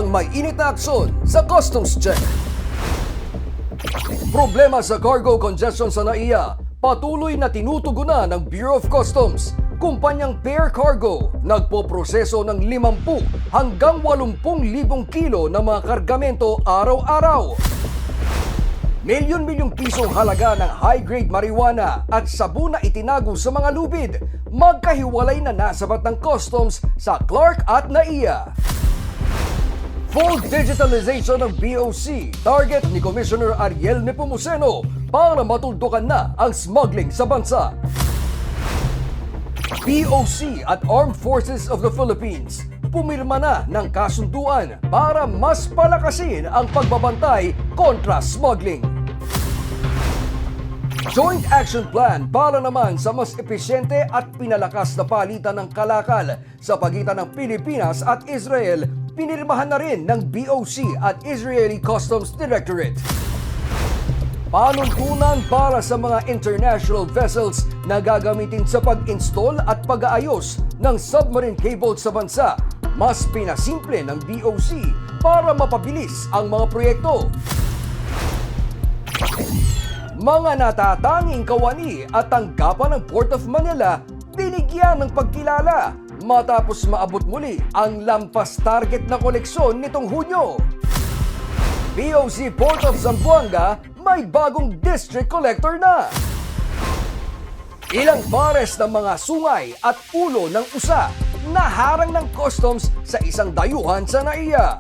ang may init na aksyon sa customs check. Problema sa cargo congestion sa NAIA, patuloy na tinutugunan ng Bureau of Customs. Kumpanyang Pear Cargo nagpoproseso ng 50 hanggang 80,000 kilo ng mga kargamento araw-araw. Milyon-milyong pisong halaga ng high-grade marijuana at sabon na itinago sa mga lubid, magkahiwalay na nasabat ng customs sa Clark at NAIA. Full digitalization ng BOC, target ni Commissioner Ariel Nepomuceno para matuldukan na ang smuggling sa bansa. BOC at Armed Forces of the Philippines pumirma na ng kasunduan para mas palakasin ang pagbabantay kontra smuggling. Joint Action Plan para naman sa mas epesyente at pinalakas na palitan ng kalakal sa pagitan ng Pilipinas at Israel, pinirmahan na rin ng BOC at Israeli Customs Directorate. Panuntunan para sa mga international vessels na gagamitin sa pag-install at pag-aayos ng submarine cable sa bansa. Mas pinasimple ng BOC para mapabilis ang mga proyekto. Mga natatanging kawani at tanggapan ng Port of Manila binigyan ng pagkilala matapos maabot muli ang lampas target na koleksyon nitong Hunyo. BOC Port of Zamboanga may bagong district collector na. Ilang pares ng mga sungay at ulo ng usa naharang ng customs sa isang dayuhan sa NAIA.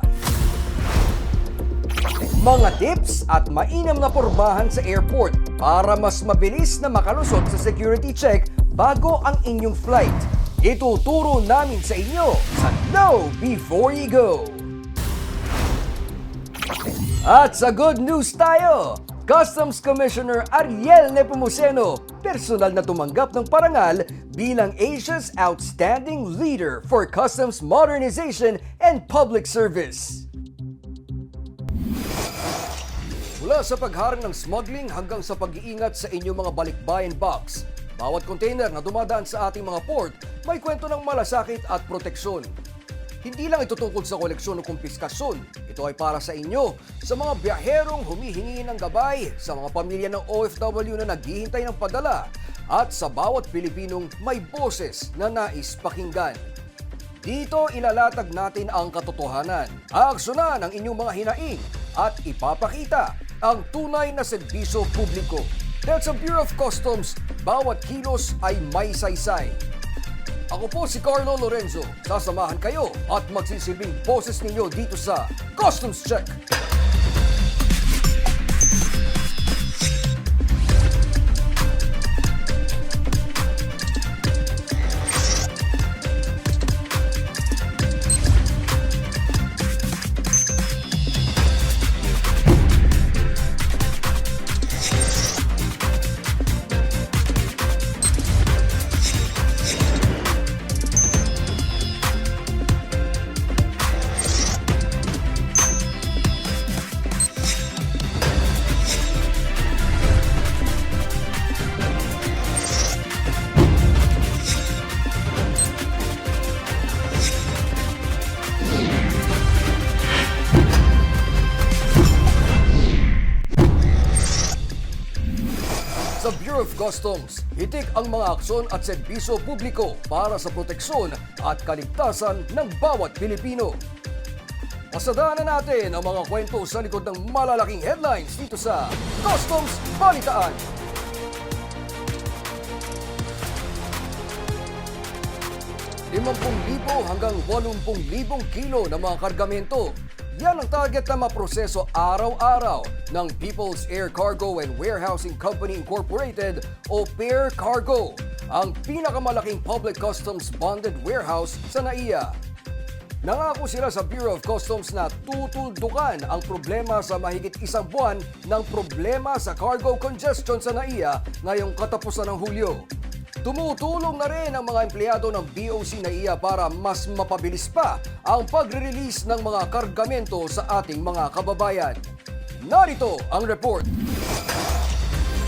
Mga tips at mainam na pormahan sa airport para mas mabilis na makalusot sa security check bago ang inyong flight. Ituturo namin sa inyo sa Know Before You Go. At sa good news tayo! Customs Commissioner Ariel Nepomuceno personal na tumanggap ng parangal bilang Asia's Outstanding Leader for Customs Modernization and Public Service. Mula sa pagharang ng smuggling hanggang sa pag-iingat sa inyong mga balikbayan box, bawat container na dumadaan sa ating mga port may kwento ng malasakit at proteksyon. Hindi lang ito tungkol sa koleksyon o kumpiskasyon. Ito ay para sa inyo, sa mga biyaherong humihingi ng gabay, sa mga pamilya ng OFW na naghihintay ng padala, at sa bawat Pilipinong may boses na nais pakinggan. Dito ilalatag natin ang katotohanan, aaksyonan ang inyong mga hinaing, at ipapakita ang tunay na serbisyo publiko. Dahil sa Bureau of Customs, bawat kilos ay may saysay. Ako po si Carlo Lorenzo. Sasamahan kayo at magsisilbing boses ninyo dito sa Customs Check. Sa Bureau of Customs, hitik ang mga aksyon at serbisyo publiko para sa proteksyon at kaligtasan ng bawat Pilipino. Pasadaanan natin ang mga kwento sa likod ng malalaking headlines dito sa Customs Balitaan. ₱50,000 hanggang ₱80,000 kilo ng mga kargamento. Yan ang target na maproseso araw-araw ng People's Air Cargo and Warehousing Company Incorporated o Pear Cargo, ang pinakamalaking public customs bonded warehouse sa NAIA. Nangako sila sa Bureau of Customs na tutuldukan ang problema sa mahigit isang buwan ng problema sa cargo congestion sa NAIA ngayong katapusan ng Hulyo. Tumutulong na rin ang mga empleyado ng BOC NAIA para mas mapabilis pa ang pagre-release ng mga kargamento sa ating mga kababayan. Narito ang report.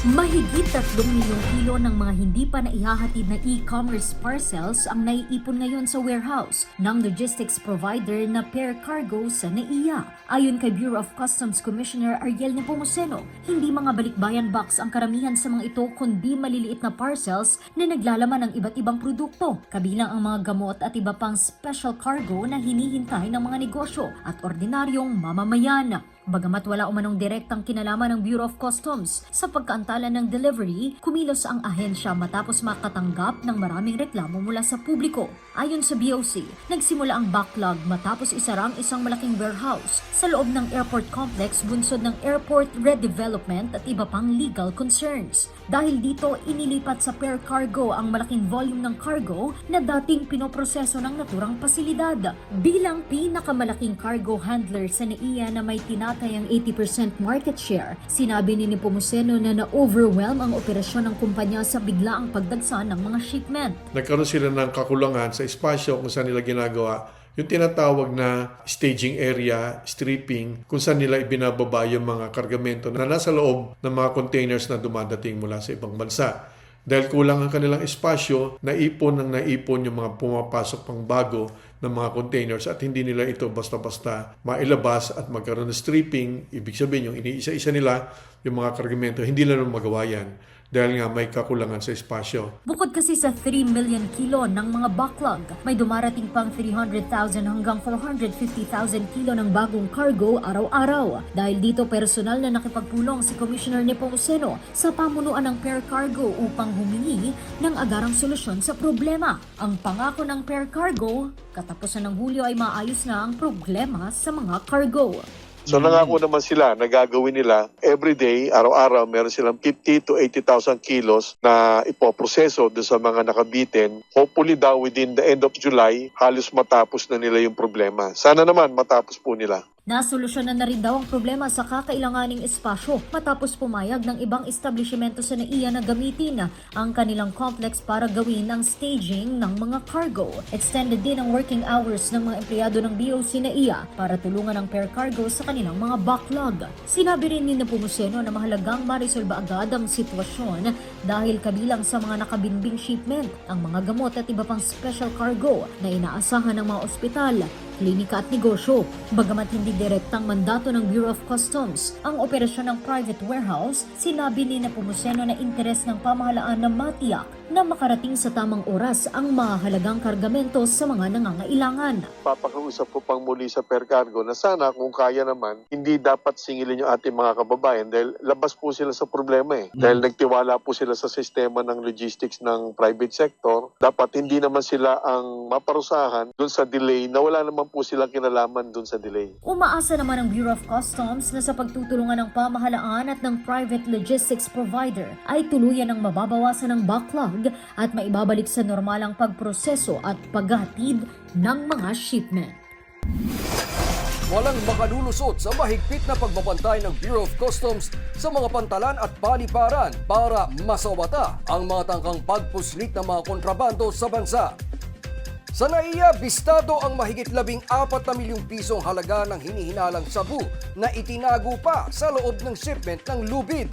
Mahigit 3 milyong kilo ng mga hindi pa naihahatid na e-commerce parcels ang naiipon ngayon sa warehouse ng logistics provider na Pair Cargo sa NAIA. Ayon kay Bureau of Customs Commissioner Ariel Nepomuceno, hindi mga balikbayan box ang karamihan sa mga ito kundi maliliit na parcels na naglalaman ng iba't ibang produkto, kabilang ang mga gamot at iba pang special cargo na hinihintay ng mga negosyo at ordinaryong mamamayan. Bagamat wala umanong direktang kinalaman ng Bureau of Customs sa pagkaantala ng delivery, kumilos ang ahensya matapos makatanggap ng maraming reklamo mula sa publiko. Ayon sa BOC, nagsimula ang backlog matapos isara ang isang malaking warehouse sa loob ng airport complex bunsod ng airport redevelopment at iba pang legal concerns. Dahil dito, inilipat sa Pair Cargo ang malaking volume ng cargo na dating pinoproseso ng naturang pasilidad. Bilang pinakamalaking cargo handler sa NAIA na may tinatayang 80% market share, sinabi ni Nepomuceno na na-overwhelm ang operasyon ng kumpanya sa biglaang pagdagsa ng mga shipment. Nagkaroon sila ng kakulangan sa espasyo kung saan nila ginagawa yung tinatawag na staging area, stripping, kung saan nila ibinababa yung mga kargamento na nasa loob ng mga containers na dumadating mula sa ibang bansa. Dahil kulang ang kanilang espasyo, naipon yung mga pumapasok pang bago ng mga containers at hindi nila ito basta-basta mailabas at magkaroon ng stripping. Ibig sabihin yung iniisa-isa nila yung mga kargamento, hindi nila magawa yan dahil nga may kakulangan sa espasyo. Bukod kasi sa 3 million kilo ng mga backlog, may dumarating pang 300,000 hanggang 450,000 kilo ng bagong cargo araw-araw. Dahil dito personal na nakipagpulong si Commissioner Nepomuceno sa pamunuan ng Pair Cargo upang humingi ng agarang solusyon sa problema. Ang pangako ng Pair Cargo, katapusan ng Hulyo ay maayos na ang problema sa mga cargo. So nangako naman sila na gagawin nila every day, araw-araw, meron silang 50 to 80,000 kilos na ipoproseso doon sa mga nakabitin. Hopefully daw within the end of July, halos matapos na nila yung problema. Sana naman matapos po nila. Nasolusyonan na rin daw ang problema sa kakailanganing espasyo matapos pumayag ng ibang establishmento sa NAIA na gamitin ang kanilang complex para gawin ang staging ng mga cargo. Extended din ang working hours ng mga empleyado ng BOC NAIA para tulungan ang Pair Cargo sa kanilang mga backlog. Sinabi rin ni Nepomuceno na mahalagang marisolba agad ang sitwasyon dahil kabilang sa mga nakabinbing shipment ang mga gamot at iba pang special cargo na inaasahan ng mga ospital, klinika at negosyo. Bagamat hindi direktang mandato ng Bureau of Customs ang operasyon ng private warehouse, sinabi ni Nepomuceno na interes ng pamahalaan na matiyak na makarating sa tamang oras ang mahalagang kargamento sa mga nangangailangan. Papakausap ko pang muli sa Pair Cargo na sana kung kaya naman, hindi dapat singilin yung ating mga kababayan dahil labas po sila sa problema Dahil nagtiwala po sila sa sistema ng logistics ng private sector, dapat hindi naman sila ang maparusahan dun sa delay na wala naman po silang kinalaman dun sa delay. Umaasa naman ang Bureau of Customs na sa pagtutulungan ng pamahalaan at ng private logistics provider ay tuluyan ng mababawasan ng backlog at maibabalik sa normalang pagproseso at paghatid ng mga shipment. Walang makalulusot sa mahigpit na pagbabantay ng Bureau of Customs sa mga pantalan at paliparan para masawata ang mga tangkang pagpuslit ng mga kontrabando sa bansa. Sa NAIA, bistado ang mahigit 14 na milyong pisong halaga ng hinihinalang sabu na itinago pa sa loob ng shipment ng lubid.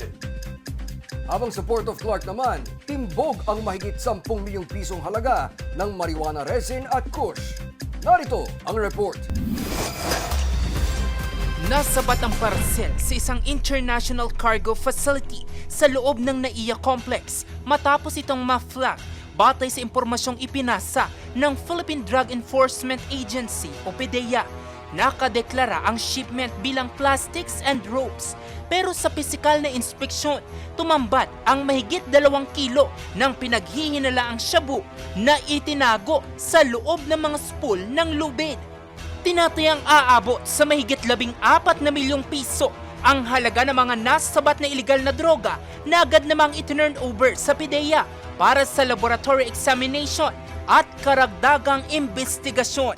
Habang sa Port of Clark naman, timbog ang mahigit 10 milyong pisong halaga ng marijuana resin at kush. Narito ang report. Nasabat ang parcel sa isang international cargo facility sa loob ng NAIA complex matapos itong ma-flag batay sa impormasyong ipinasa ng Philippine Drug Enforcement Agency o PDEA. Nakadeklara ang shipment bilang plastics and ropes pero sa pisikal na inspeksyon, tumambad ang mahigit 2 kilo ng pinaghihinalaang shabu na itinago sa loob ng mga spool ng lubid. Tinatayang aabot sa mahigit 14 na milyong piso ang halaga ng mga nasabat na iligal na droga na agad namang itinurn over sa PDEA para sa laboratory examination at karagdagang investigasyon.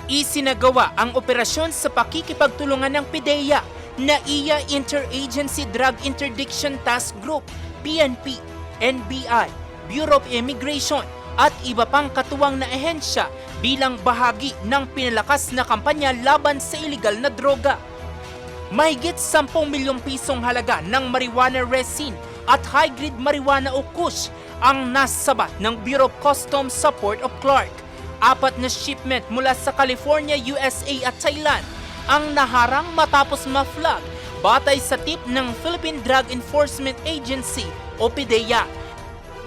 Isinagawa ang operasyon sa pakikipagtulungan ng PDEA, NAIA Interagency Drug Interdiction Task Group, PNP, NBI, Bureau of Immigration at iba pang katuwang na ehensya bilang bahagi ng pinalakas na kampanya laban sa iligal na droga. Mahigit 10 milyong pisong halaga ng marijuana resin at high-grade marijuana o kush ang nasabat ng Bureau of Customs sa Port of Clark. 4 na shipment mula sa California, USA at Thailand ang naharang matapos ma-flag batay sa tip ng Philippine Drug Enforcement Agency o PDEA.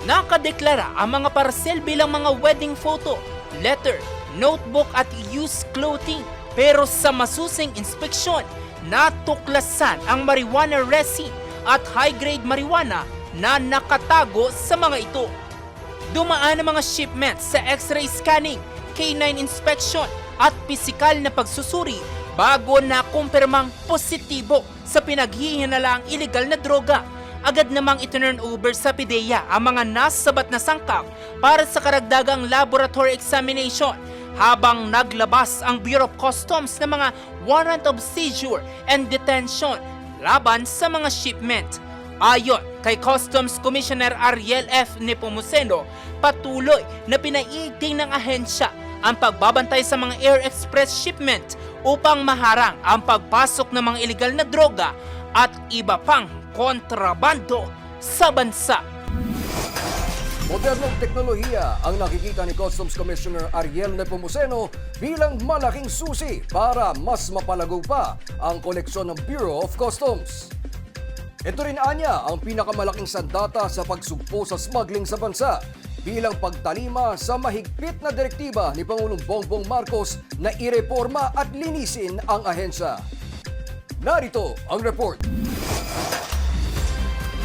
Nakadeklara ang mga parcel bilang mga wedding photo, letter, notebook at used clothing. Pero sa masusing inspeksyon, natuklasan ang marijuana resin at high-grade marijuana na nakatago sa mga ito. Dumaan ang mga shipments sa X-ray scanning, K9 inspection at pisikal na pagsusuri bago na kumpirmang positibo sa pinaghihinalaang illegal na droga. Agad namang itinurn over sa PDEA ang mga nasabat na sangkap para sa karagdagang laboratory examination habang naglabas ang Bureau of Customs ng mga warrant of seizure and detention laban sa mga shipment. Ayon kay Customs Commissioner Ariel F. Nepomuceno, patuloy na pinaiigting ng ahensya ang pagbabantay sa mga air express shipment upang maharang ang pagpasok ng mga illegal na droga at iba pang kontrabando sa bansa. Modernong teknolohiya ang nakikita ni Customs Commissioner Ariel Nepomuceno bilang malaking susi para mas mapalago pa ang koleksyon ng Bureau of Customs. Ito rin anya ang pinakamalaking sandata sa pagsugpo sa smuggling sa bansa bilang pagtalima sa mahigpit na direktiba ni Pangulong Bongbong Marcos na ireporma at linisin ang ahensya. Narito ang report.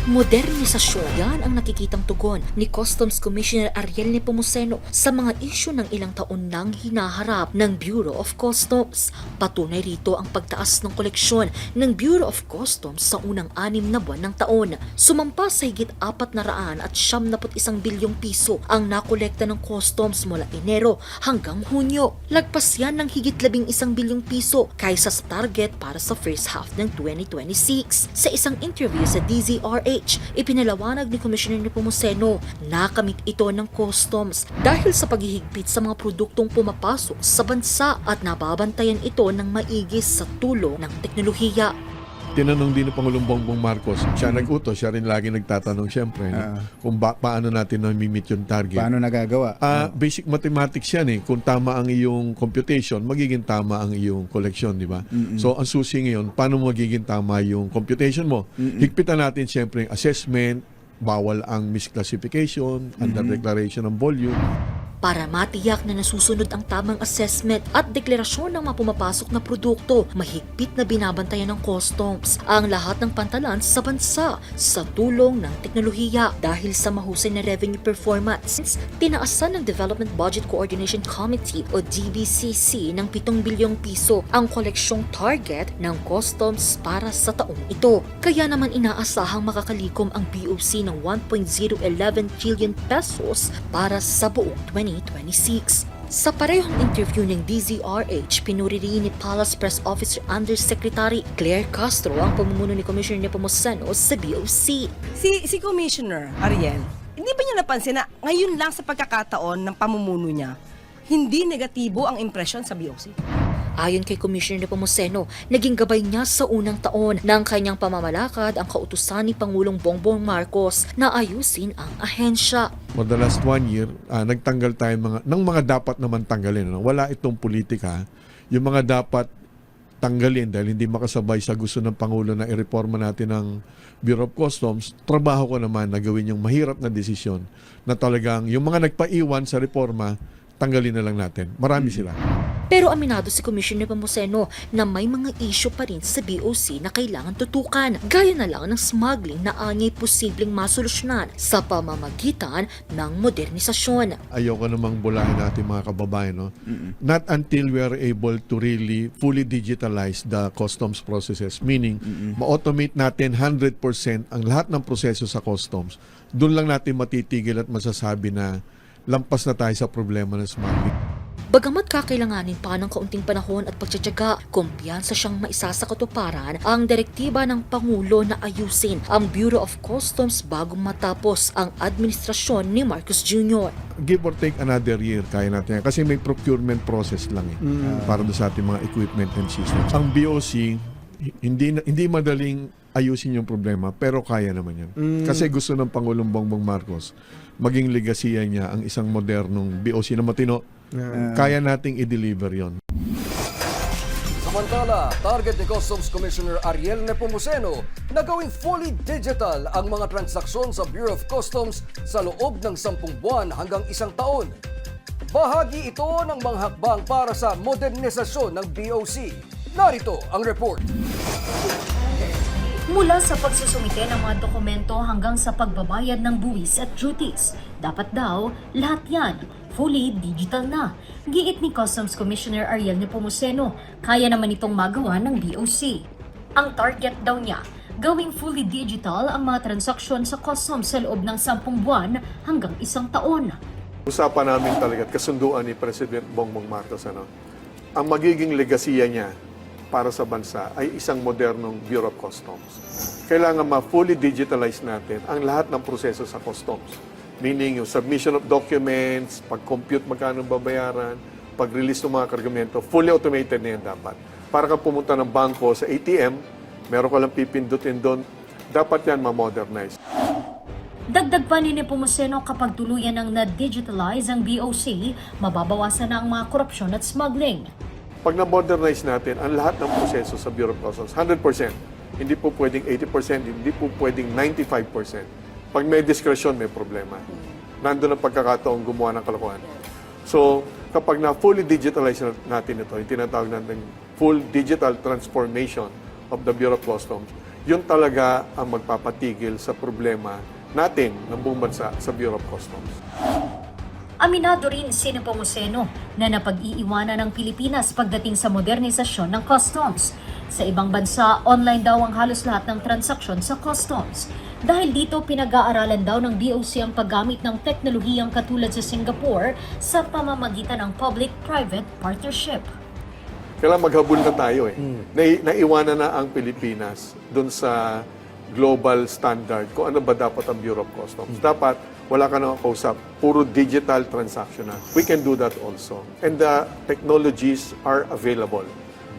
Modernisasyon, yan ang nakikitang tugon ni Customs Commissioner Ariel Nepomuceno sa mga isyu ng ilang taon nang hinaharap ng Bureau of Customs. Patunay rito ang pagtaas ng koleksyon ng Bureau of Customs sa unang 6 na buwan ng taon. Sumampa sa higit 471 bilyong piso ang nakolekta ng Customs mula Enero hanggang Hunyo. Lagpas yan ng higit 11 bilyong piso kaysa sa target para sa first half ng 2026. Sa isang interview sa DZRH, ipinalawanag ni Commissioner Nepomuceno, nakamit ito ng Customs dahil sa paghihigpit sa mga produktong pumapasok sa bansa at nababantayan ito ng maigi sa tulong ng teknolohiya. Tinanong din ni Pangulong Bongbong Marcos, siya nag-utos, siya rin lagi nagtatanong siyempre kung paano natin na-meet yung target. Paano nagagawa? Basic mathematics yan eh. Kung tama ang iyong computation, magiging tama ang iyong collection, di ba? So, ang susi ngayon, paano magiging tama yung computation mo? Higpitan natin siyempre yung assessment, bawal ang misclassification, under declaration ng volume. Para matiyak na nasusunod ang tamang assessment at deklarasyon ng mga pumapasok na produkto, mahigpit na binabantayan ng Customs ang lahat ng pantalan sa bansa sa tulong ng teknolohiya. Dahil sa mahusay na revenue performance, tinaasan ng Development Budget Coordination Committee o DBCC ng 7 bilyong piso ang koleksyong target ng Customs para sa taong ito. Kaya naman inaasahang makakalikom ang BOC ng 1.011 trillion pesos para sa buong 2026. Sa parehong interview ng DZRH, pinuri rin ni Palace Press Officer Undersecretary Claire Castro ang pamumuno ni Commissioner Nepomuceno sa BOC. Si Commissioner Ariel, hindi ba niya napansin na ngayon lang sa pagkakataon ng pamumuno niya, hindi negatibo ang impresyon sa BOC? Ayon kay Commissioner Nepomuceno, naging gabay niya sa unang taon ng kanyang pamamalakad ang kautusan ni Pangulong Bongbong Marcos na ayusin ang ahensya. For the last 1 year, nagtanggal tayo ng mga dapat naman tanggalin. Wala itong politika. Yung mga dapat tanggalin dahil hindi makasabay sa gusto ng Pangulo na ireforma natin ng Bureau of Customs, trabaho ko naman na gawin yung mahirap na desisyon na talagang yung mga nagpaiwan sa reforma, tanggalin na lang natin. Marami sila. Pero aminado si Commissioner Nepomuceno na may mga isyu pa rin sa BOC na kailangan tutukan, gaya na lang ng smuggling na anyay posibleng masolusyonan sa pamamagitan ng modernisasyon. Ayoko namang bulahin natin mga kababayan. No? Not until we are able to really fully digitalize the customs processes, meaning ma-automate natin 100% ang lahat ng proseso sa customs, doon lang natin matitigil at masasabi na lampas na tayo sa problema ng smuggling. Bagamat kakailanganin pa ng kaunting panahon at pagtsatsaga, kumpiyansa siyang maisa sa katuparan ang direktiba ng Pangulo na ayusin ang Bureau of Customs bago matapos ang administrasyon ni Marcos Jr. Give or take another year, kaya natin yan. Kasi may procurement process lang para sa ating mga equipment and systems. Ang BOC, hindi madaling ayusin yung problema, pero kaya naman yan. Kasi gusto ng Pangulong Bongbong Marcos, maging legasiya niya ang isang modernong BOC na matino. Kaya nating i-deliver yon. Samantala, target ni Customs Commissioner Ariel Nepomuceno na gawing fully digital ang mga transaksyon sa Bureau of Customs sa loob ng 10 buwan hanggang 1 taon. Bahagi ito ng mga hakbang para sa modernisasyon ng BOC. Narito ang report. Mula sa pagsusumite ng mga dokumento hanggang sa pagbabayad ng buwis at duties, dapat daw lahat yan fully digital na. Giit ni Customs Commissioner Ariel Nepomuceno, kaya naman itong magawa ng BOC. Ang target daw niya, gawing fully digital ang mga transaksyon sa customs sa loob ng 10 buwan hanggang 1 taon. Usapan namin talaga at kasunduan ni President Bongbong Marcos, ang magiging legasiya niya para sa bansa ay isang modernong Bureau of Customs. Kailangan ma-fully digitalize natin ang lahat ng proseso sa customs. Meaning yung submission of documents, pag-compute magkano babayaran, pag-release ng mga kargamento, fully automated na yan dapat. Para ka pumunta ng bangko sa ATM, meron ka lang pipindutin doon, dapat yan ma-modernize. Dagdag pa ni Nepomuceno, kapag tuluyan ng na-digitalize ang BOC, mababawasan na ang mga korupsyon at smuggling. Pag na-modernize natin ang lahat ng proseso sa Bureau of Customs, 100%, hindi po pwedeng 80%, hindi po pwedeng 95%. Pag may diskresyon, may problema. Nandun ang pagkakataong gumawa ng kalokohan. So, kapag na-fully digitalize natin ito, yung tinatawag natin full digital transformation of the Bureau of Customs, yun talaga ang magpapatigil sa problema natin ng buong bansa sa Bureau of Customs. Aminado rin si Nepomuceno na napag-iiwanan ng Pilipinas pagdating sa modernisasyon ng customs. Sa ibang bansa, online daw ang halos lahat ng transaksyon sa customs. Dahil dito, pinag-aaralan daw ng BOC ang paggamit ng teknolohiyang katulad sa Singapore sa pamamagitan ng public-private partnership. Kailangan maghabol na tayo Naiwanan na ang Pilipinas doon sa global standard kung ano ba dapat ang Bureau of Customs. Dapat wala ka nang kausap, puro digital transaction na. We can do that also. And the technologies are available.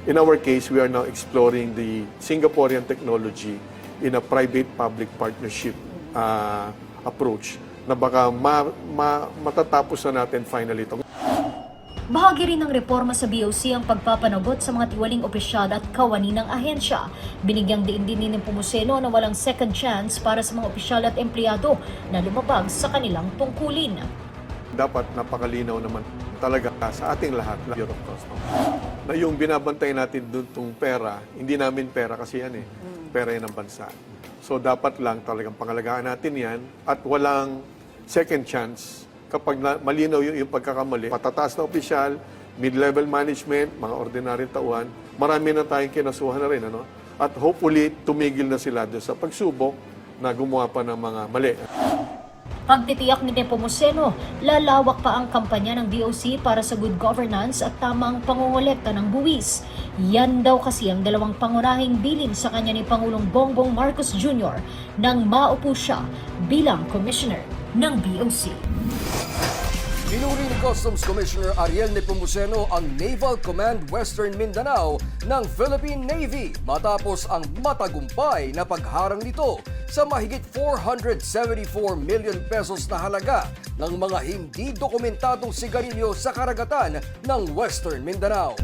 In our case, we are now exploring the Singaporean technology in a private-public partnership approach na baka matatapos na natin finally ito. Bahagi rin ng reforma sa BOC ang pagpapanagot sa mga tiwaling opisyal at kawani ng ahensya. Binigyang diin din ni Nepomuceno na walang second chance para sa mga opisyal at empleyado na lumabag sa kanilang tungkulin. Dapat napakalinaw naman talaga sa ating lahat na Bureau of Customs. Na yung binabantay natin doon tong pera, hindi namin pera kasi yan pera yan ng bansa. So dapat lang talagang pangalagaan natin yan at walang second chance. Kapag malinaw yung pagkakamali, matataas na opisyal, mid-level management, mga ordinaryong tauhan, marami na tayong kinasuhan na rin. At hopefully, tumigil na sila doon sa pagsubok na gumawa pa ng mga mali. Pagtitiyak ni Nepomuceno, lalawak pa ang kampanya ng BOC para sa good governance at tamang pangongolekta ng buwis. Yan daw kasi ang dalawang pangunahing bilin sa kanya ni Pangulong Bongbong Marcos Jr. nang maupo siya bilang commissioner ng BOC. Pinuri ni Customs Commissioner Ariel Nepomuceno ang Naval Command Western Mindanao ng Philippine Navy matapos ang matagumpay na pagharang nito sa mahigit 474 million pesos na halaga ng mga hindi dokumentadong sigarilyo sa karagatan ng Western Mindanao.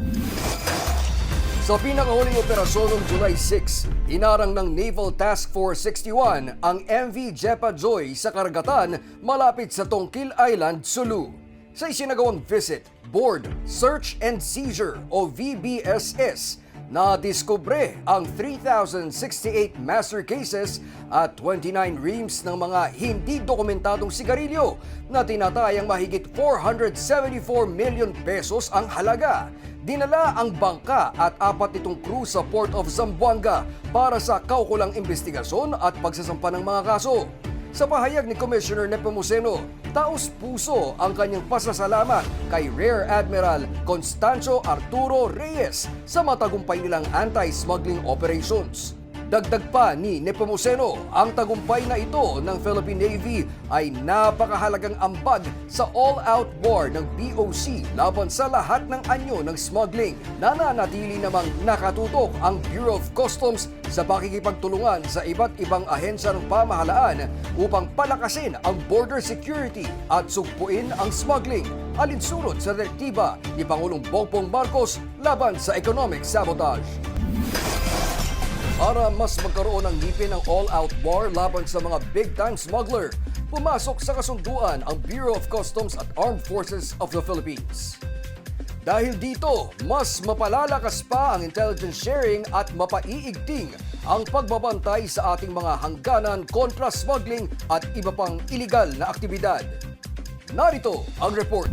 Sa pinakahuling operasyon noong July 6, inarang ng Naval Task Force 61 ang MV Jepa Joy sa karagatan malapit sa Tongkil Island, Sulu. Sa isinagawang visit, board, search and seizure o VBSS, nadiskubre ang 3,068 master cases at 29 reams ng mga hindi dokumentadong sigarilyo na tinatayang mahigit 474 million pesos ang halaga. Dinala ang bangka at 4 nitong crew sa Port of Zamboanga para sa kaukulang investigasyon at pagsasampa ng mga kaso. Sa pahayag ni Commissioner Nepomuceno, taos-puso ang kanyang pasasalamat kay Rear Admiral Constancio Arturo Reyes sa matagumpay nilang anti-smuggling operations. Dagdag pa ni Nepomuceno, ang tagumpay na ito ng Philippine Navy ay napakahalagang ambag sa all-out war ng BOC laban sa lahat ng anyo ng smuggling. Nananatili namang nakatutok ang Bureau of Customs sa pakikipagtulungan sa iba't ibang ahensya ng pamahalaan upang palakasin ang border security at sugpuin ang smuggling, alinsunod sa direktiba ni Pangulong Bongbong Marcos laban sa economic sabotage. Para mas magkaroon ng ngipin ang all-out war laban sa mga big-time smuggler, pumasok sa kasunduan ang Bureau of Customs at Armed Forces of the Philippines. Dahil dito, mas mapalalakas pa ang intelligence sharing at mapaiigting ang pagbabantay sa ating mga hangganan kontra smuggling at iba pang iligal na aktibidad. Narito ang report.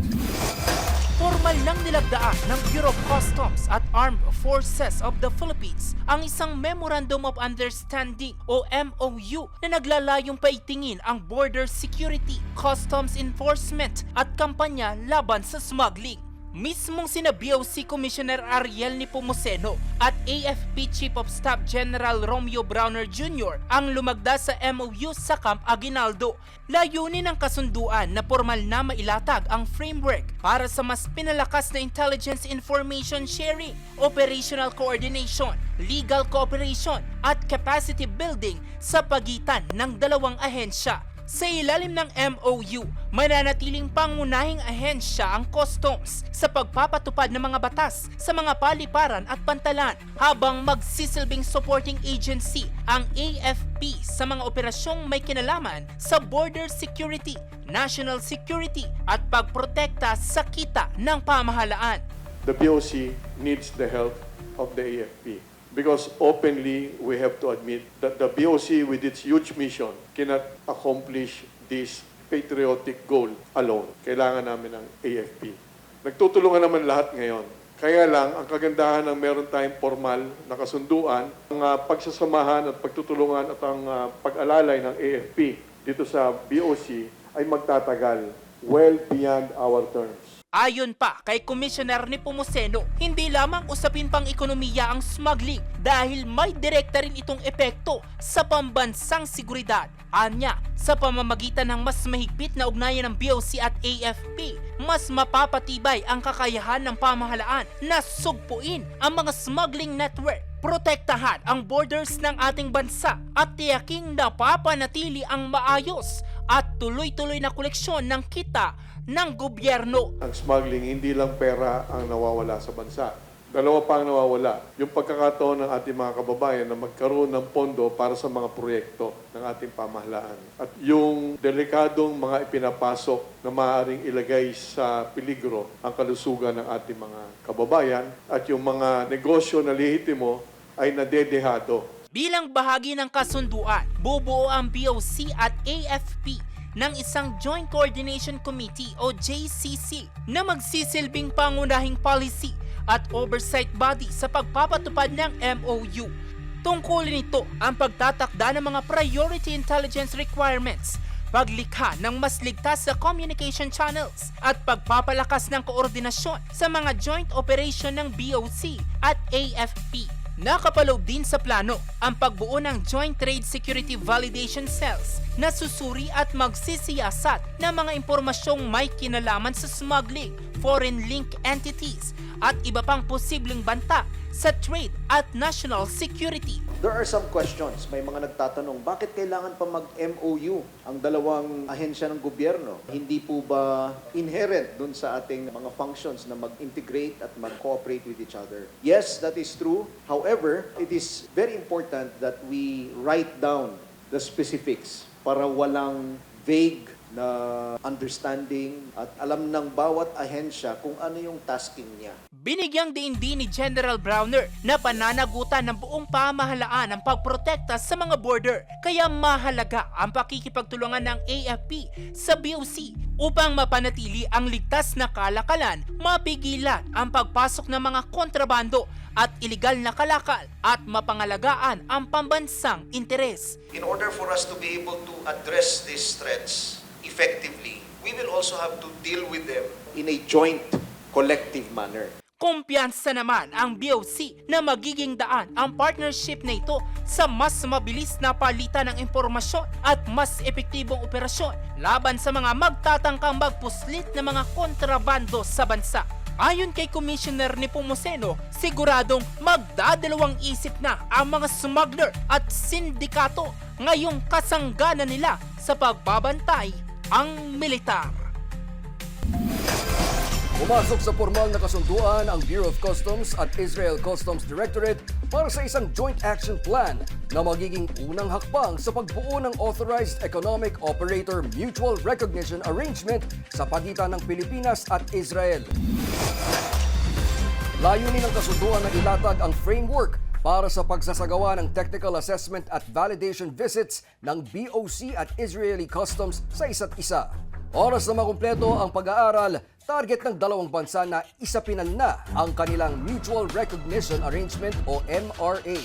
Formal nang nilagdaan ng Bureau of Customs at Armed Forces of the Philippines ang isang Memorandum of Understanding o MOU na naglalayong paigtingin ang border security, customs enforcement at kampanya laban sa smuggling. Mismong sina BOC Commissioner Ariel Nepomuceno at AFP Chief of Staff General Romeo Browner Jr. ang lumagda sa MOU sa Camp Aguinaldo. Layunin ng kasunduan na formal na mailatag ang framework para sa mas pinalakas na intelligence information sharing, operational coordination, legal cooperation at capacity building sa pagitan ng dalawang ahensya. Sa ilalim ng MOU, mananatiling pangunahing ahensya ang customs sa pagpapatupad ng mga batas sa mga paliparan at pantalan, habang magsisilbing supporting agency ang AFP sa mga operasyong may kinalaman sa border security, national security at pagprotekta sa kita ng pamahalaan. The BOC needs the help of the AFP. Because openly, we have to admit that the BOC with its huge mission cannot accomplish this patriotic goal alone. Kailangan namin ng AFP. Nagtutulungan naman lahat ngayon. Kaya lang, ang kagandahan ng meron tayong formal na kasunduan, ang pagsasamahan at pagtutulungan at ang pag-alalay ng AFP dito sa BOC ay magtatagal well beyond our terms. Ayon pa kay Commissioner Nepomuceno, hindi lamang usapin pang ekonomiya ang smuggling dahil may direkta rin itong epekto sa pambansang seguridad. Anya, sa pamamagitan ng mas mahigpit na ugnayan ng BOC at AFP, mas mapapatibay ang kakayahan ng pamahalaan na sugpuin ang mga smuggling network, protektahan ang borders ng ating bansa at tiyaking napapanatili ang maayos at tuloy-tuloy na koleksyon ng kita ng gobyerno. Ang smuggling, hindi lang pera ang nawawala sa bansa. Dalawa pa ang nawawala. Yung pagkakataon ng ating mga kababayan na magkaroon ng pondo para sa mga proyekto ng ating pamahalaan. At yung delikadong mga ipinapasok na maaaring ilagay sa peligro ang kalusugan ng ating mga kababayan at yung mga negosyo na lehitimo ay nadedehado. Bilang bahagi ng kasunduan, bubuo ang BOC at AFP ng isang Joint Coordination Committee o JCC na magsisilbing pangunahing policy at oversight body sa pagpapatupad ng MOU. Tungkulin nito ang pagtatakda ng mga priority intelligence requirements, paglikha ng mas ligtas sa communication channels at pagpapalakas ng koordinasyon sa mga joint operation ng BOC at AFP. Nakapaloob din sa plano ang pagbuo ng Joint Trade Security Validation Cells na susuri at magsisiyasat ng mga impormasyong may kinalaman sa smuggling, foreign link entities at iba pang posibleng banta sa trade at national security. There are some questions. May mga nagtatanong, bakit kailangan pa mag-MOU ang dalawang ahensya ng gobyerno? Hindi po ba inherent dun sa ating mga functions na mag-integrate at mag-cooperate with each other? Yes, that is true. However, it is very important that we write down the specifics para walang vague na understanding at alam ng bawat ahensya kung ano yung tasking niya. Binigyang diin ni General Browner na pananagutan ng buong pamahalaan ang pagprotekta sa mga border, kaya mahalaga ang pakikipagtulungan ng AFP sa BOC upang mapanatili ang ligtas na kalakalan, mapigilan ang pagpasok ng mga kontrabando at iligal na kalakal at mapangalagaan ang pambansang interes. In order for us to be able to address these threats effectively, we will also have to deal with them in a joint, collective manner. Kumpiyansa naman ang BOC na magiging daan ang partnership na ito sa mas mabilis na palitan ng impormasyon at mas epektibong operasyon laban sa mga magtatangkang magpuslit na mga kontrabando sa bansa. Ayon kay Commissioner Nepomuceno, siguradong magdadalawang isip na ang mga smuggler at sindikato ngayong kasanggana nila sa pagbabantay ang militar. Pumasok sa formal na kasunduan ang Bureau of Customs at Israel Customs Directorate para sa isang joint action plan na magiging unang hakbang sa pagbuo ng Authorized Economic Operator Mutual Recognition Arrangement sa pagitan ng Pilipinas at Israel. Layunin ng kasunduan na ilatag ang framework para sa pagsasagawa ng technical assessment at validation visits ng BOC at Israeli Customs sa isa't isa. Oras na makumpleto ang pag-aaral, target ng dalawang bansa na isapinan na ang kanilang Mutual Recognition Arrangement o MRA.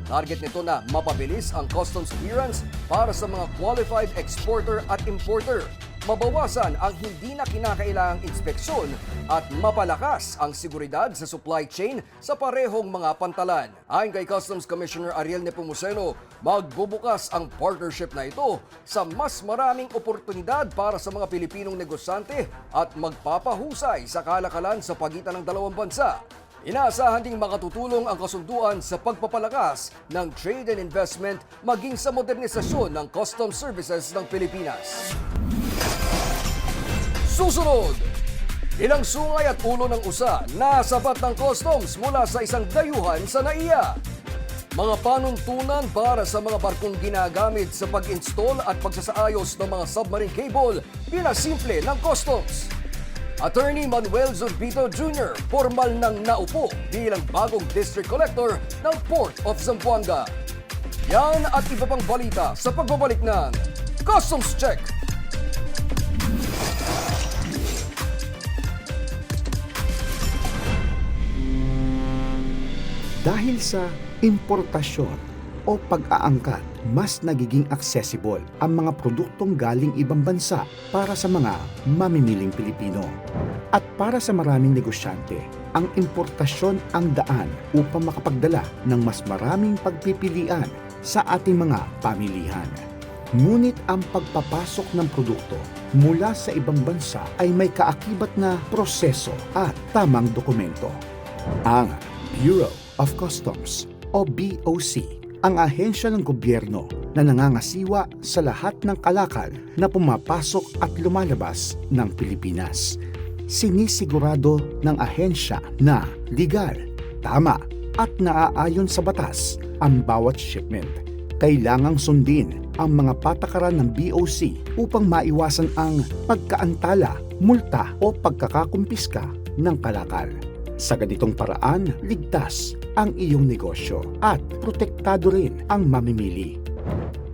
Target nito na mapabilis ang customs clearance para sa mga qualified exporter at importer, mabawasan ang hindi na kinakailangang inspeksyon at mapalakas ang seguridad sa supply chain sa parehong mga pantalan. Ayon kay Customs Commissioner Ariel Nepomuceno, magbubukas ang partnership na ito sa mas maraming oportunidad para sa mga Pilipinong negosyante at magpapahusay sa kalakalan sa pagitan ng dalawang bansa. Inaasahan ding makatutulong ang kasunduan sa pagpapalakas ng trade and investment maging sa modernisasyon ng customs services ng Pilipinas. Susunod, ilang sungay at ulo ng usa nasabat ng customs mula sa isang dayuhan sa NAIA. Mga panuntunan para sa mga barkong ginagamit sa pag-install at pagsasaayos ng mga submarine cable pinasimple ng customs. Attorney Manuel Zurbito Jr. formal nang naupo bilang bagong district collector ng Port of Zamboanga. Yan at iba pang balita sa pagbabalik ng Customs Check. Dahil sa importasyon o pag-aangkat, mas nagiging accessible ang mga produktong galing ibang bansa para sa mga mamimiling Pilipino. At para sa maraming negosyante, ang importasyon ang daan upang makapagdala ng mas maraming pagpipilian sa ating mga pamilihan. Ngunit ang pagpapasok ng produkto mula sa ibang bansa ay may kaakibat na proseso at tamang dokumento. Ang Bureau of Customs o BOC ang ahensya ng gobyerno na nangangasiwa sa lahat ng kalakal na pumapasok at lumalabas ng Pilipinas. Sinisigurado ng ahensya na legal, tama at naaayon sa batas ang bawat shipment. Kailangang sundin ang mga patakaran ng BOC upang maiwasan ang pagkaantala, multa o pagkakakumpiska ng kalakal. Sa ganitong paraan, ligtas ang iyong negosyo at protektado rin ang mamimili.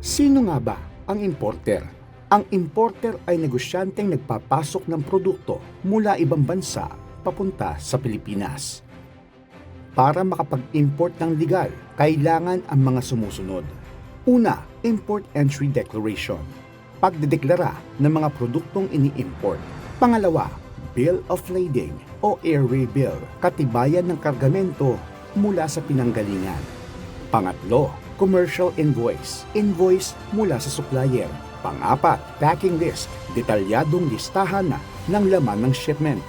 Sino nga ba ang importer? Ang importer ay negosyanteng nagpapasok ng produkto mula ibang bansa papunta sa Pilipinas. Para makapag-import ng legal, kailangan ang mga sumusunod. Una, Import Entry Declaration. Pagdedeklara ng mga produktong ini-import. Pangalawa, Bill of Lading o Airway Bill, katibayan ng kargamento mula sa pinanggalingan. Pangatlo, Commercial Invoice, invoice mula sa supplier. Pang-apat, Packing List, detalyadong listahan ng laman ng shipment.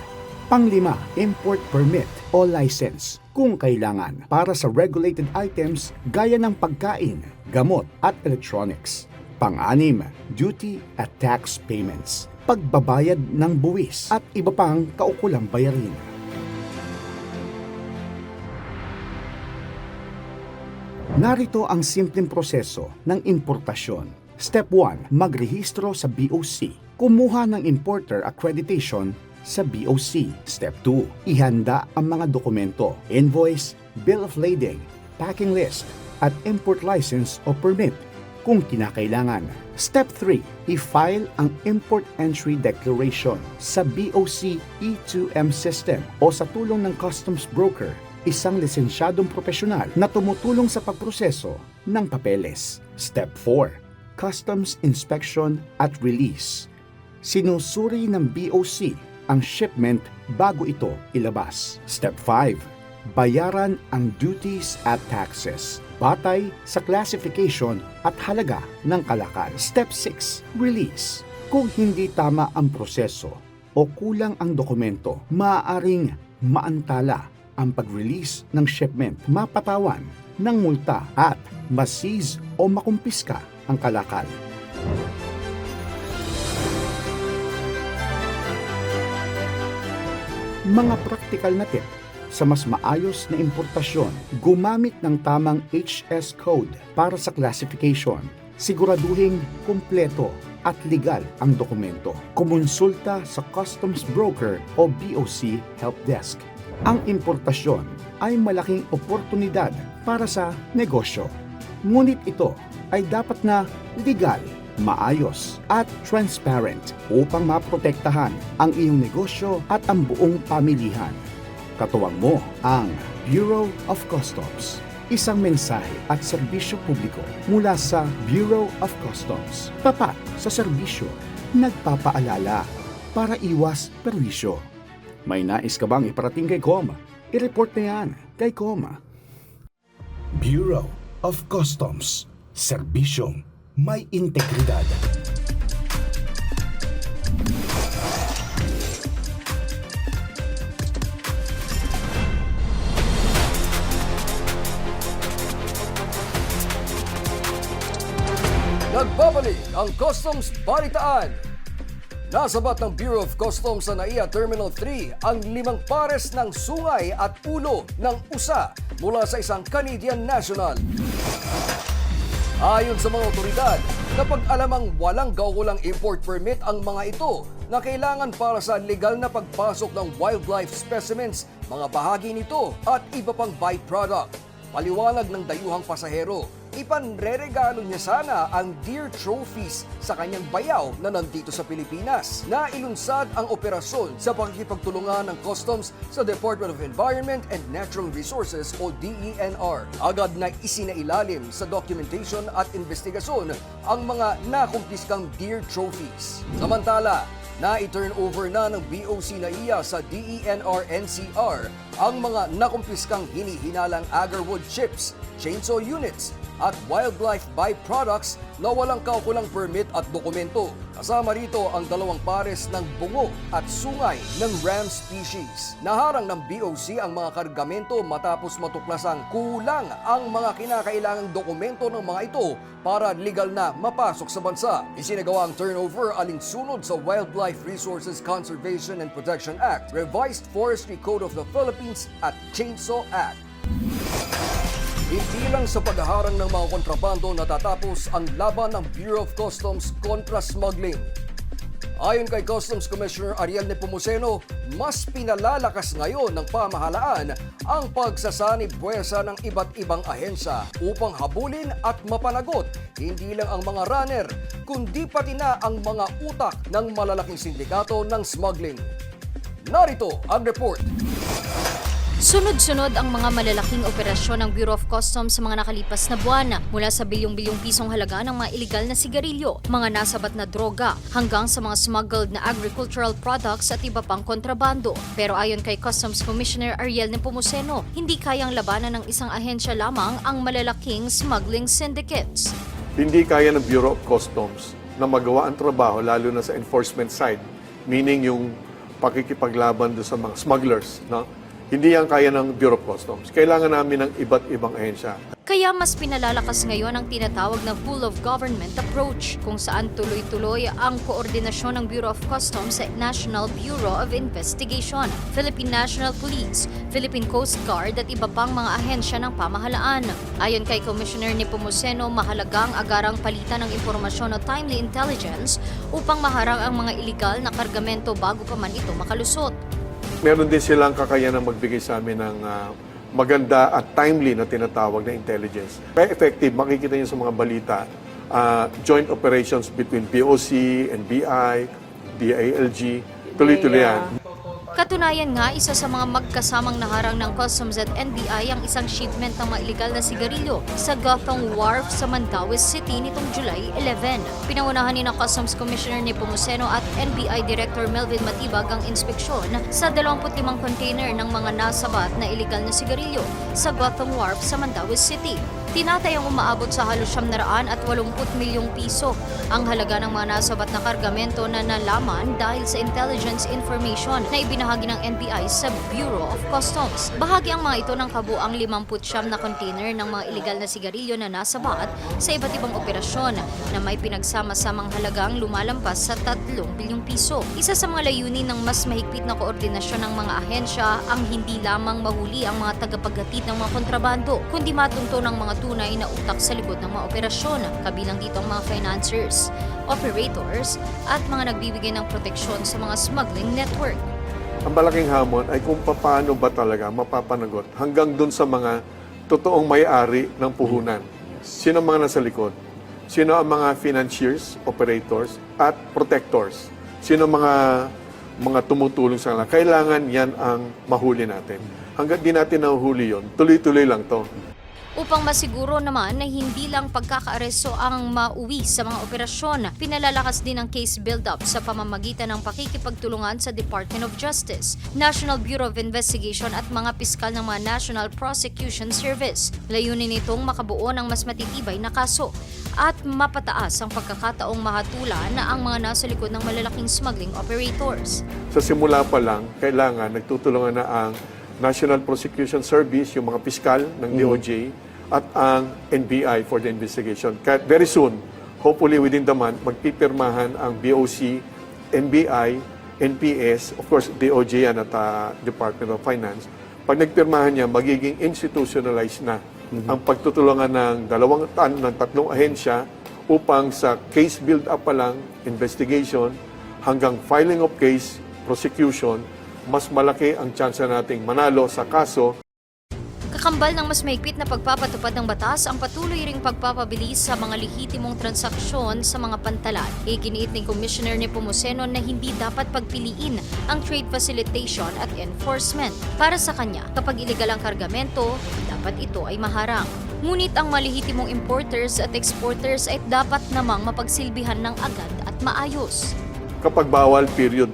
Panglima, Import Permit o License, kung kailangan para sa regulated items gaya ng pagkain, gamot at electronics. Pang-anim, Duty at Tax Payments, pagbabayad ng buwis at iba pang kaukulang bayarin. Narito ang simpleng proseso ng importasyon. Step 1, magrehistro sa BOC. Kumuha ng importer accreditation sa BOC. Step 2, ihanda ang mga dokumento, invoice, bill of lading, packing list, at import license o permit kung kinakailangan. Step 3, i-file ang Import Entry Declaration sa BOC E2M system o sa tulong ng customs broker, isang lisensyadong profesional na tumutulong sa pagproseso ng papeles. Step 4, Customs Inspection at Release. Sinusuri ng BOC ang shipment bago ito ilabas. Step 5. Bayaran ang duties at taxes batay sa classification at halaga ng kalakal. Step 6. Release. Kung hindi tama ang proseso o kulang ang dokumento, maaaring maantala ang pag-release ng shipment, mapatawan ng multa at ma-seize o makumpiska ang kalakal. Mga praktikal na tip sa mas maayos na importasyon, gumamit ng tamang HS code para sa classification. Siguraduhing kumpleto at legal ang dokumento. Kumonsulta sa Customs Broker o BOC Help Desk. Ang importasyon ay malaking oportunidad para sa negosyo. Ngunit ito ay dapat na legal, maayos at transparent upang maprotektahan ang iyong negosyo at ang buong pamilihan. Katuwang mo ang Bureau of Customs. Isang mensahe at serbisyo publiko mula sa Bureau of Customs. Tapat sa serbisyo, nagpapaalala para iwas perwisyo. May nais ka bang iparating kay COM? I-report na yan kay COM. Bureau of Customs. Serbisyong may integridad. Nagbabalik ang Customs Balitaan. Nasabat ng Bureau of Customs sa NAIA Terminal 3 ang 5 pares ng sungay at ulo ng USA mula sa isang Canadian national. Ayon sa mga otoridad, napag-alamang walang kaukulang import permit ang mga ito na kailangan para sa legal na pagpasok ng wildlife specimens, mga bahagi nito at iba pang byproduct. Paliwanag ng dayuhang pasahero, ipanreregalo niya sana ang deer trophies sa kanyang bayaw na nandito sa Pilipinas. Nailunsad ang operasyon sa pakikipagtulungan ng Customs sa Department of Environment and Natural Resources o DENR. Agad na isinailalim sa documentation at investigasyon ang mga nakumpiskang deer trophies. Samantala, na-turnover na ng BOC NAIA sa DENR-NCR ang mga nakumpiskang hinihinalang agarwood chips, chainsaw units at wildlife byproducts na walang kaukulang permit at dokumento. Kasama rito ang 2 pares ng bungo at sungay ng ram species. Naharang ng BOC ang mga kargamento matapos matuklasang kulang ang mga kinakailangang dokumento ng mga ito para legal na mapasok sa bansa. Isinagawa ang turnover alinsunod sa Wildlife Resources Conservation and Protection Act, Revised Forestry Code of the Philippines at Chainsaw Act. Hindi lang sa paghaharang ng mga kontrabando natatapos ang laban ng Bureau of Customs kontra smuggling. Ayon kay Customs Commissioner Ariel Nepomuceno, mas pinalalakas ngayon ng pamahalaan ang pagsasanib puwersa ng iba't ibang ahensya upang habulin at mapanagot hindi lang ang mga runner, kundi pati na ang mga utak ng malalaking sindikato ng smuggling. Narito ang report. Sunod-sunod ang mga malalaking operasyon ng Bureau of Customs sa mga nakalipas na buwan, mula sa bilyong-bilyong pisong halaga ng mga iligal na sigarilyo, mga nasabat na droga, hanggang sa mga smuggled na agricultural products at iba pang kontrabando. Pero ayon kay Customs Commissioner Ariel Nepomuceno, hindi kayang labanan ng isang ahensya lamang ang malalaking smuggling syndicates. Hindi kaya ng Bureau of Customs na magawa ang trabaho lalo na sa enforcement side, meaning yung pakikipaglaban doon sa mga smugglers, no? Hindi yan kaya ng Bureau of Customs. Kailangan namin ng iba't ibang ahensya. Kaya mas pinalalakas ngayon ang tinatawag na full of government approach, kung saan tuloy-tuloy ang koordinasyon ng Bureau of Customs sa National Bureau of Investigation, Philippine National Police, Philippine Coast Guard at iba pang mga ahensya ng pamahalaan. Ayon kay Commissioner Nepomuceno, mahalagang agarang palitan ng impormasyon o timely intelligence upang maharang ang mga iligal na kargamento bago pa man ito makalusot. Meron din silang kakayanang magbigay sa amin ng maganda at timely na tinatawag na intelligence. Kaya effective, makikita niyo sa mga balita, joint operations between BOC, NBI, DILG, tuloy-tuloy yan. Katunayan nga, isa sa mga magkasamang naharang ng Customs at NBI ang isang shipment ng mga iligal na sigarilyo sa Gothong Wharf sa Mandaue City nitong July 11. Pinangunahan ni ng Customs Commissioner Nepomuceno at NBI Director Melvin Matibag ang inspeksyon sa 25 container ng mga nasabat na iligal na sigarilyo sa Gothong Wharf sa Mandaue City. Tinatayang umaabot sa halos 780 milyong piso ang halaga ng mga nasabat na kargamento na nalaman dahil sa intelligence information na ibinahagi ng NBI sa Bureau of Customs. Bahagi ang mga ito ng kabuang 59 na container ng mga iligal na sigarilyo na nasabat sa iba't ibang operasyon na may pinagsama-samang halagang lumalampas sa 3 bilyong piso. Isa sa mga layunin ng mas mahigpit na koordinasyon ng mga ahensya ang hindi lamang mahuli ang mga tagapaghatid ng mga kontrabando, kundi matunto ng mga tunay na utak sa likod ng mga operasyon, kabilang dito ang mga financiers, operators, at mga nagbibigay ng proteksyon sa mga smuggling network. Ang malaking hamon ay kung paano ba talaga mapapanagot hanggang dun sa mga totoong may-ari ng puhunan. Sino ang mga nasa likod? Sino ang mga financiers, operators, at protectors? Sino ang mga tumutulong sa kanila? Kailangan yan ang mahuli natin. Hanggang di natin nahuhuli yon, tuloy-tuloy lang to. Upang masiguro naman na hindi lang pagkakaaresto ang mauwi sa mga operasyon, pinalalakas din ang case build-up sa pamamagitan ng pakikipagtulungan sa Department of Justice, National Bureau of Investigation at mga piskal ng mga National Prosecution Service. Layunin nitong makabuo ng mas matitibay na kaso at mapataas ang pagkakataong mahatulan na ang mga nasa likod ng malalaking smuggling operators. Sa simula pa lang, kailangan nagtutulungan na ang National Prosecution Service, yung mga piskal ng DOJ, at ang NBI for the investigation. Kaya very soon, hopefully within the month, magpipirmahan ang BOC, NBI, NPS, of course, DOJ yan at Department of Finance. Pag nagpirmahan niya, magiging institutionalized na ang pagtutulungan ng 3 ahensya upang sa case build-up pa lang, investigation, hanggang filing of case, prosecution, mas malaki ang tsansa nating manalo sa kaso. Kakambal ng mas mahigpit na pagpapatupad ng batas ang patuloy ring pagpapabilis sa mga lehitimong transaksyon sa mga pantalan. Iginiit ni Commissioner Nepomuceno na hindi dapat pagpiliin ang trade facilitation at enforcement. Para sa kanya, kapag iligal ang kargamento, dapat ito ay maharang. Ngunit ang malihitimong importers at exporters ay dapat namang mapagsilbihan ng agad at maayos. Kapag bawal, period,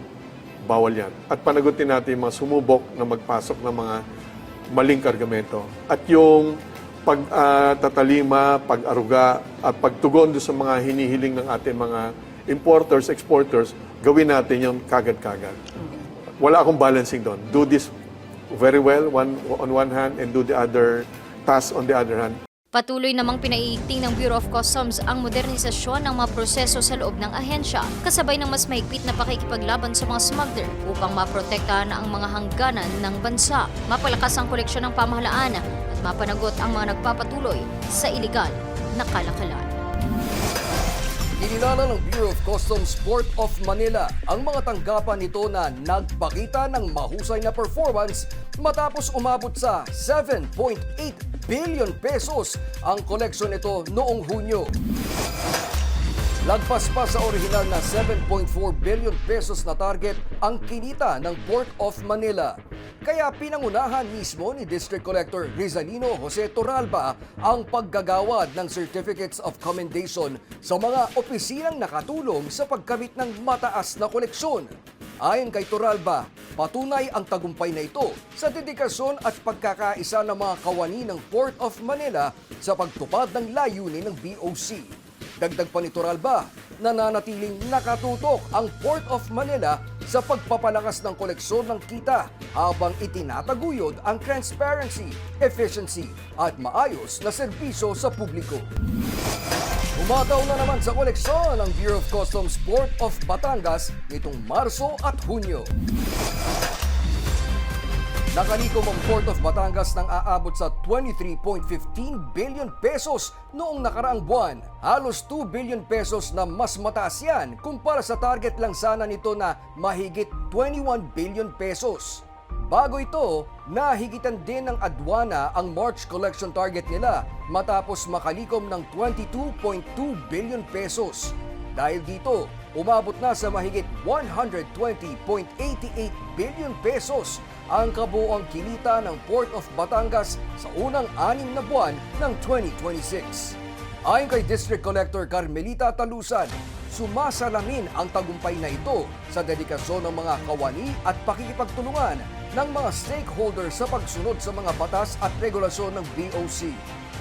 bawal yan. At panagutin natin yung mga sumubok na magpasok ng mga maling kargamento. At yung pagtatalima, pag-aruga, at pagtugon doon sa mga hinihiling ng ating mga importers, exporters, gawin natin yung kagad-kagad. Wala akong balancing doon. Do this very well on one hand and do the other task on the other hand. Patuloy namang pinaiigting ng Bureau of Customs ang modernisasyon ng mga proseso sa loob ng ahensya, kasabay ng mas mahigpit na pakikipaglaban sa mga smuggler upang maprotektahan ang mga hangganan ng bansa, mapalakas ang koleksyon ng pamahalaan at mapanagot ang mga nagpapatuloy sa iligal na kalakalan. Ininala ng Bureau of Customs Port of Manila ang mga tanggapan nito na nagpakita ng mahusay na performance matapos umabot sa 7.8 billion pesos ang koleksyon nito noong Hunyo. Lagpas pa sa orihinal na 7.4 billion pesos na target ang kinita ng Port of Manila. Kaya pinangunahan mismo ni District Collector Rizalino Jose Torralba ang paggagawad ng Certificates of Commendation sa mga opisinang nakatulong sa pagkamit ng mataas na koleksyon. Ayon kay Torralba, patunay ang tagumpay na ito sa dedikasyon at pagkakaisa ng mga kawani ng Port of Manila sa pagtupad ng layunin ng BOC. Dagdag pa ni Torralba, nananatiling nakatutok ang Port of Manila sa pagpapalakas ng koleksyon ng kita habang itinataguyod ang transparency, efficiency at maayos na serbisyo sa publiko. Umataw na naman sa koleksyon ang Bureau of Customs Port of Batangas nitong Marso at Hunyo. Nakalikom ang Port of Batangas ng aabot sa 23.15 billion pesos noong nakaraang buwan. Halos 2 billion pesos na mas mataas yan kumpara sa target lang sana nito na mahigit 21 billion pesos. Bago ito, nahigitan din ng Adwana ang March collection target nila matapos makalikom ng 22.2 billion pesos. Dahil dito, umabot na sa mahigit 120.88 billion pesos ang kabuoang kinita ng Port of Batangas sa unang 6 na buwan ng 2026. Ayon kay District Collector Carmelita Talusan, sumasalamin ang tagumpay na ito sa dedikasyon ng mga kawani at pakikipagtulungan ng mga stakeholder sa pagsunod sa mga batas at regulasyon ng BOC.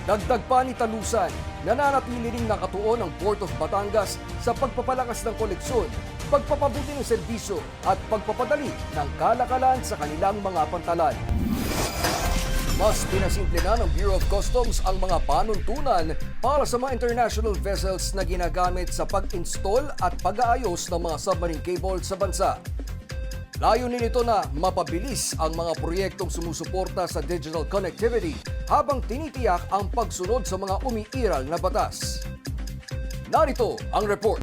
Dagdag pa ni Talusan, nananatili ring nakatuon ang Port of Batangas sa pagpapalakas ng koleksyon, pagpapabuti ng serbisyo at pagpapadali ng kalakalan sa kanilang mga pantalan. Mas pinasimple na ng Bureau of Customs ang mga panuntunan para sa mga international vessels na ginagamit sa pag-install at pag-aayos ng mga submarine cable sa bansa. Layunin nito na mapabilis ang mga proyektong sumusuporta sa digital connectivity habang tinitiyak ang pagsunod sa mga umiiral na batas. Narito ang report.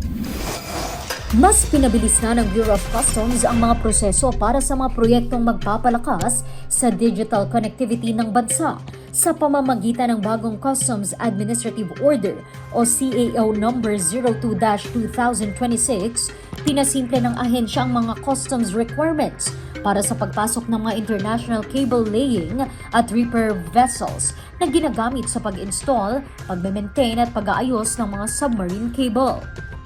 Mas pinabilis na ng Bureau of Customs ang mga proseso para sa mga proyektong magpapalakas sa digital connectivity ng bansa sa pamamagitan ng bagong Customs Administrative Order o CAO number 02-2026. Pinasimple ng ahensya ang mga customs requirements para sa pagpasok ng mga international cable laying at repair vessels na ginagamit sa pag-install, pag-maintain at pag-aayos ng mga submarine cable.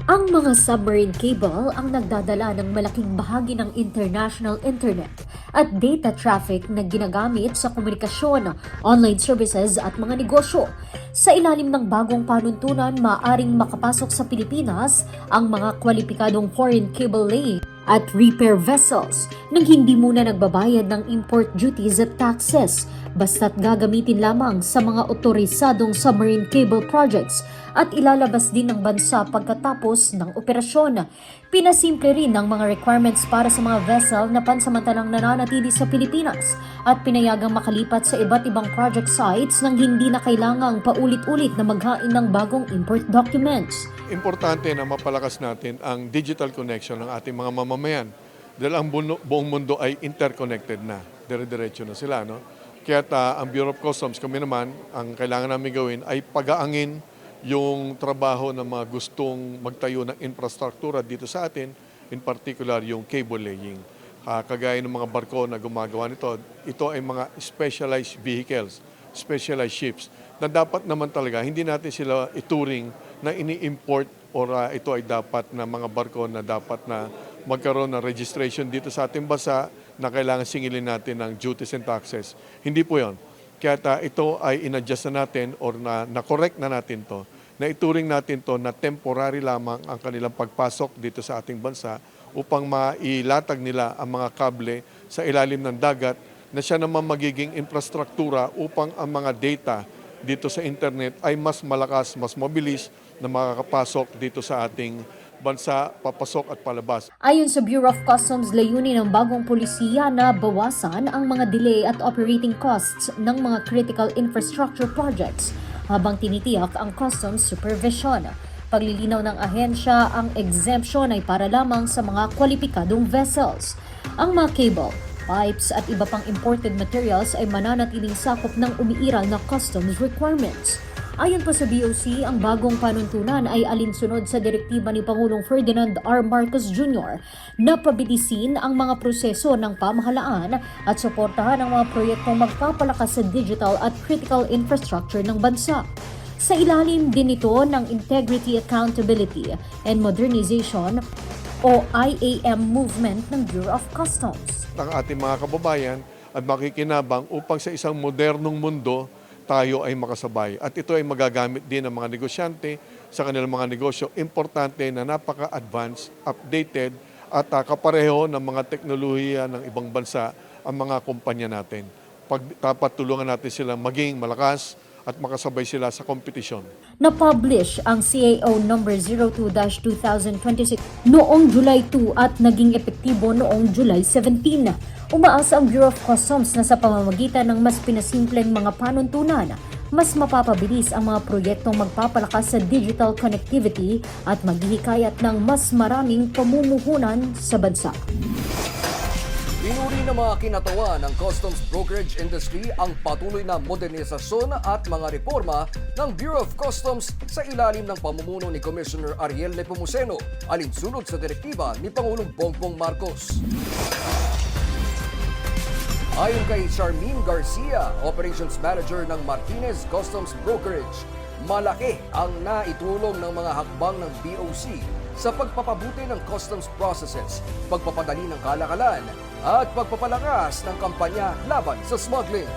Ang mga submarine cable ang nagdadala ng malaking bahagi ng international internet at data traffic na ginagamit sa komunikasyon, online services at mga negosyo. Sa ilalim ng bagong panuntunan, maaaring makapasok sa Pilipinas ang mga kwalipikadong foreign cable laying at repair vessels nang hindi muna nagbabayad ng import duties at taxes basta't gagamitin lamang sa mga otorisadong submarine cable projects at ilalabas din ng bansa pagkatapos ng operasyon. Pinasimple rin ang mga requirements para sa mga vessel na pansamantalang nananatili sa Pilipinas at pinayagang makalipat sa iba't ibang project sites nang hindi na kailangang paulit-ulit na maghain ng bagong import documents. Importante na mapalakas natin ang digital connection ng ating mga mamamayan dahil ang buong mundo ay interconnected na. Dire-diretso na sila. No? Kaya ang Bureau of Customs, kami naman, ang kailangan namin gawin ay pag-aangin yung trabaho ng mga gustong magtayo ng infrastruktura dito sa atin, in particular yung cable laying. Kagaya ng mga barko na gumagawa nito, ito ay mga specialized vehicles, specialized ships, na dapat naman talaga, hindi natin sila ituring na ini-import or ito ay dapat na mga barko na dapat na magkaroon ng registration dito sa ating bansa na kailangan singilin natin ng duties and taxes. Hindi po yon. Kaya ito ay in-adjust na natin or na-correct na natin to, na ituring natin to na temporary lamang ang kanilang pagpasok dito sa ating bansa upang mailatag nila ang mga kable sa ilalim ng dagat na siya naman magiging infrastruktura upang ang mga data dito sa internet ay mas malakas, mas mabilis na makakapasok dito sa ating bansa, papasok at palabas. Ayon sa Bureau of Customs, layunin ng bagong polisiya na bawasan ang mga delay at operating costs ng mga critical infrastructure projects habang tinitiyak ang customs supervision. Paglilinaw ng ahensya, ang exemption ay para lamang sa mga kwalipikadong vessels. Ang mga cable, pipes at iba pang imported materials ay mananatiling sakop ng umiiral na customs requirements. Ayon pa sa BOC, ang bagong panuntunan ay alinsunod sa direktiba ni Pangulong Ferdinand R. Marcos Jr. na pabilisin ang mga proseso ng pamahalaan at suportahan ang mga proyektong magpapalakas sa digital at critical infrastructure ng bansa. Sa ilalim din ito ng Integrity, Accountability, and Modernization o IAM movement ng Bureau of Customs. Ang ating mga kababayan at makikinabang upang sa isang modernong mundo tayo ay makasabay. At ito ay magagamit din ng mga negosyante sa kanilang mga negosyo. Importante na napaka-advanced, updated at kapareho ng mga teknolohiya ng ibang bansa ang mga kumpanya natin. Dapat tulungan natin silang maging malakas at makasabay sila sa kompetisyon. Na-publish ang CAO number 02-2026 noong July 2 at naging epektibo noong July 17. Umaasa ang Bureau of Customs na sa pamamagitan ng mas pinasimpleng mga panuntunan, mas mapapabilis ang mga proyektong magpapalakas sa digital connectivity at maghihikayat ng mas maraming pamumuhunan sa bansa. Pinuri ng ng mga kinatawan ng customs brokerage industry ang patuloy na modernisasyon at mga reforma ng Bureau of Customs sa ilalim ng pamumuno ni Commissioner Ariel Nepomuceno, alinsunod sa direktiba ni Pangulong Bongbong Marcos. Ayon kay Charmaine Garcia, Operations Manager ng Martinez Customs Brokerage, malaki ang naitulong ng mga hakbang ng BOC sa pagpapabuti ng customs processes, pagpapadali ng kalakalan, at pagpapalakas ng kampanya laban sa smuggling.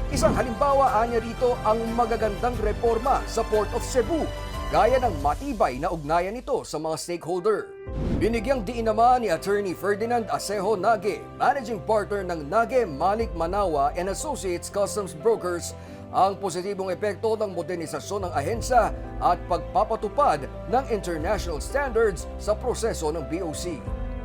Isang halimbawa anya rito ang magagandang reforma sa Port of Cebu, gaya ng matibay na ugnayan nito sa mga stakeholder. Binigyang diin naman ni Attorney Ferdinand Acejo Nage, Managing Partner ng Nage, Malik, Manawa and Associates Customs Brokers, ang positibong epekto ng modernisasyon ng ahensya at pagpapatupad ng international standards sa proseso ng BOC.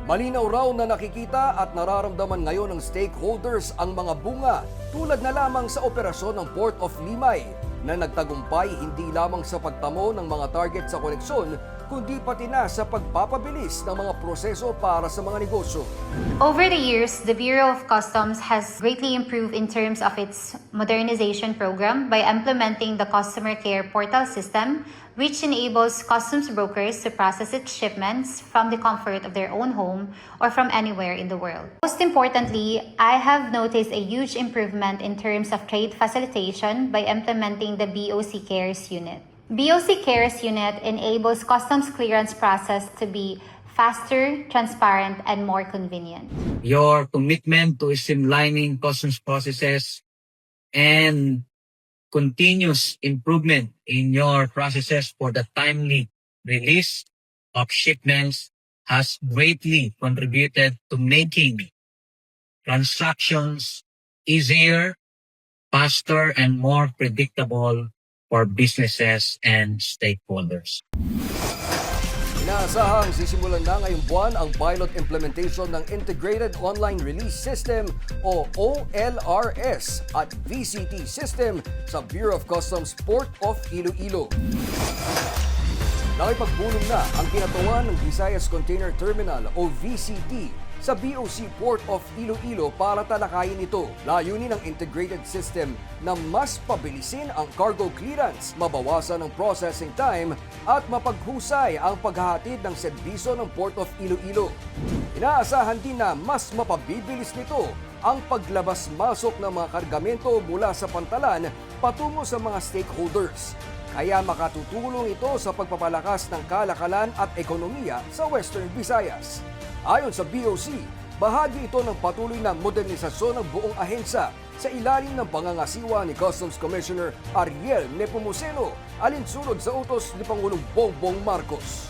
Malinaw raw na nakikita at nararamdaman ngayon ng stakeholders ang mga bunga tulad na lamang sa operasyon ng Port of Limay na nagtagumpay hindi lamang sa pagtamo ng mga target sa koleksyon kundi pati na sa pagpapabilis ng mga proseso para sa mga negosyo. Over the years, the Bureau of Customs has greatly improved in terms of its modernization program by implementing the Customer Care Portal system, which enables customs brokers to process its shipments from the comfort of their own home or from anywhere in the world. Most importantly, I have noticed a huge improvement in terms of trade facilitation by implementing the BOC Cares Unit. BOC Cares Unit enables customs clearance process to be faster, transparent, and more convenient. Your commitment to streamlining customs processes and continuous improvement in your processes for the timely release of shipments has greatly contributed to making transactions easier, faster, and more predictable for businesses and stakeholders. Inaasahang sisimulan na ngayong buwan ang pilot implementation ng Integrated Online Release System o OLRS at VCT system sa Bureau of Customs Port of Iloilo. Nakipagbulong na ang kinatawan ng Visayas Container Terminal o VCT sa BOC Port of Iloilo para talakayin ito. Layunin ng integrated system na mas pabilisin ang cargo clearance, mabawasan ang processing time at mapaghusay ang paghahatid ng serbisyo ng Port of Iloilo. Inaasahan din na mas mapabibilis nito ang paglabas-masok ng mga kargamento mula sa pantalan patungo sa mga stakeholders. Kaya makatutulong ito sa pagpapalakas ng kalakalan at ekonomiya sa Western Visayas. Ayon sa BOC, bahagi ito ng patuloy na modernisasyon ng buong ahensya sa ilalim ng pangangasiwa ni Customs Commissioner Ariel Nepomuceno, alinsunod sa utos ni Pangulong Bongbong Marcos.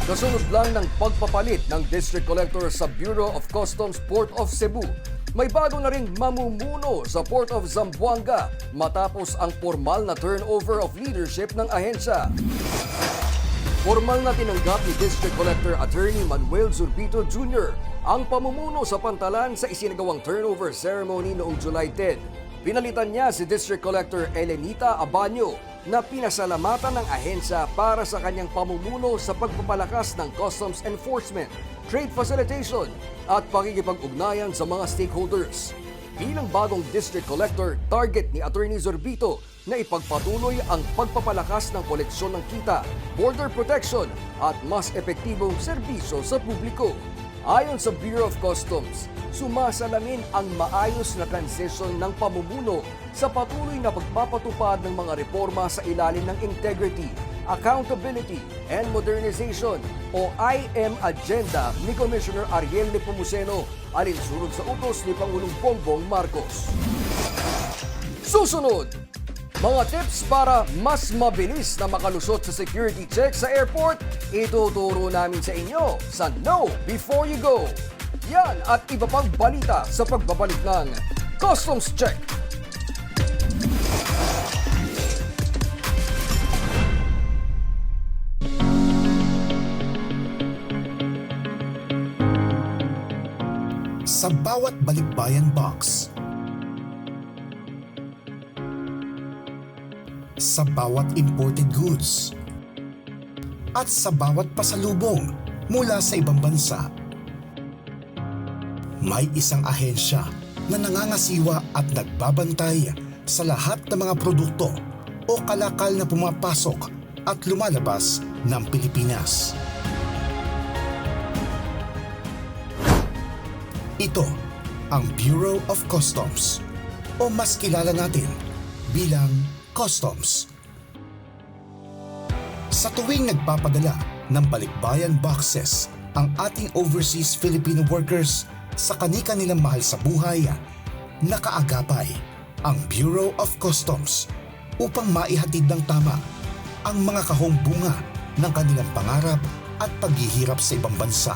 Kasunod lang ng pagpapalit ng District Collector sa Bureau of Customs Port of Cebu, may bago na ring mamumuno sa Port of Zamboanga matapos ang formal na turnover of leadership ng ahensya. Formal na tinanggap ni District Collector Attorney Manuel Zurbito Jr. ang pamumuno sa pantalan sa isinagawang turnover ceremony noong July 10. Pinalitan niya si District Collector Elenita Abanyo na pinasalamatan ng ahensya para sa kanyang pamumuno sa pagpapalakas ng customs enforcement, trade facilitation at pakikipag-ugnayan sa mga stakeholders. Bilang bagong District Collector, target ni Attorney Zurbito na ipagpatuloy ang pagpapalakas ng koleksyon ng kita, border protection at mas epektibong serbisyo sa publiko. Ayon sa Bureau of Customs, sumasalamin ang maayos na transition ng pamumuno sa patuloy na pagpapatupad ng mga reforma sa ilalim ng integrity, accountability, and modernization o IM agenda ni Commissioner Ariel Nepomuceno, alinsunod sa utos ni Pangulong Bongbong Marcos. Susunod, mga tips para mas mabilis na makalusot sa security check sa airport, ituturo namin sa inyo sa Know Before You Go. Yan at iba pang balita sa pagbabalik ng Customs Check. Sa bawat balikbayan box, sa bawat imported goods, at sa bawat pasalubong mula sa ibang bansa, May isang ahensya na nangangasiwa at nagbabantay sa lahat ng mga produkto o kalakal na pumapasok at lumalabas ng Pilipinas. Ito ang Bureau of Customs o mas kilala natin bilang Customs. Sa tuwing nagpapadala ng balikbayan boxes ang ating overseas Filipino workers sa kani-kanilang mahal sa buhay, nakaagapay ang Bureau of Customs upang maihatid ng tama ang mga kahong bunga ng kanilang pangarap at paghihirap sa ibang bansa.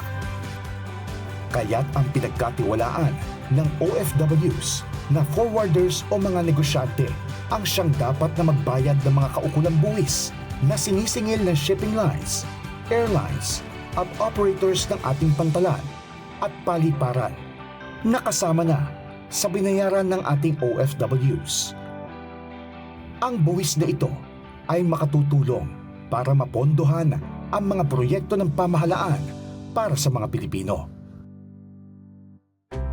Kaya't ang pinagkatiwalaan ng OFWs na forwarders o mga negosyante ang siyang dapat na magbayad ng mga kaukulang buwis na sinisingil ng shipping lines, airlines at operators ng ating pantalan at paliparan na kasama na sa binayaran ng ating OFWs. Ang buwis na ito ay makatutulong para mapondohan ang mga proyekto ng pamahalaan para sa mga Pilipino.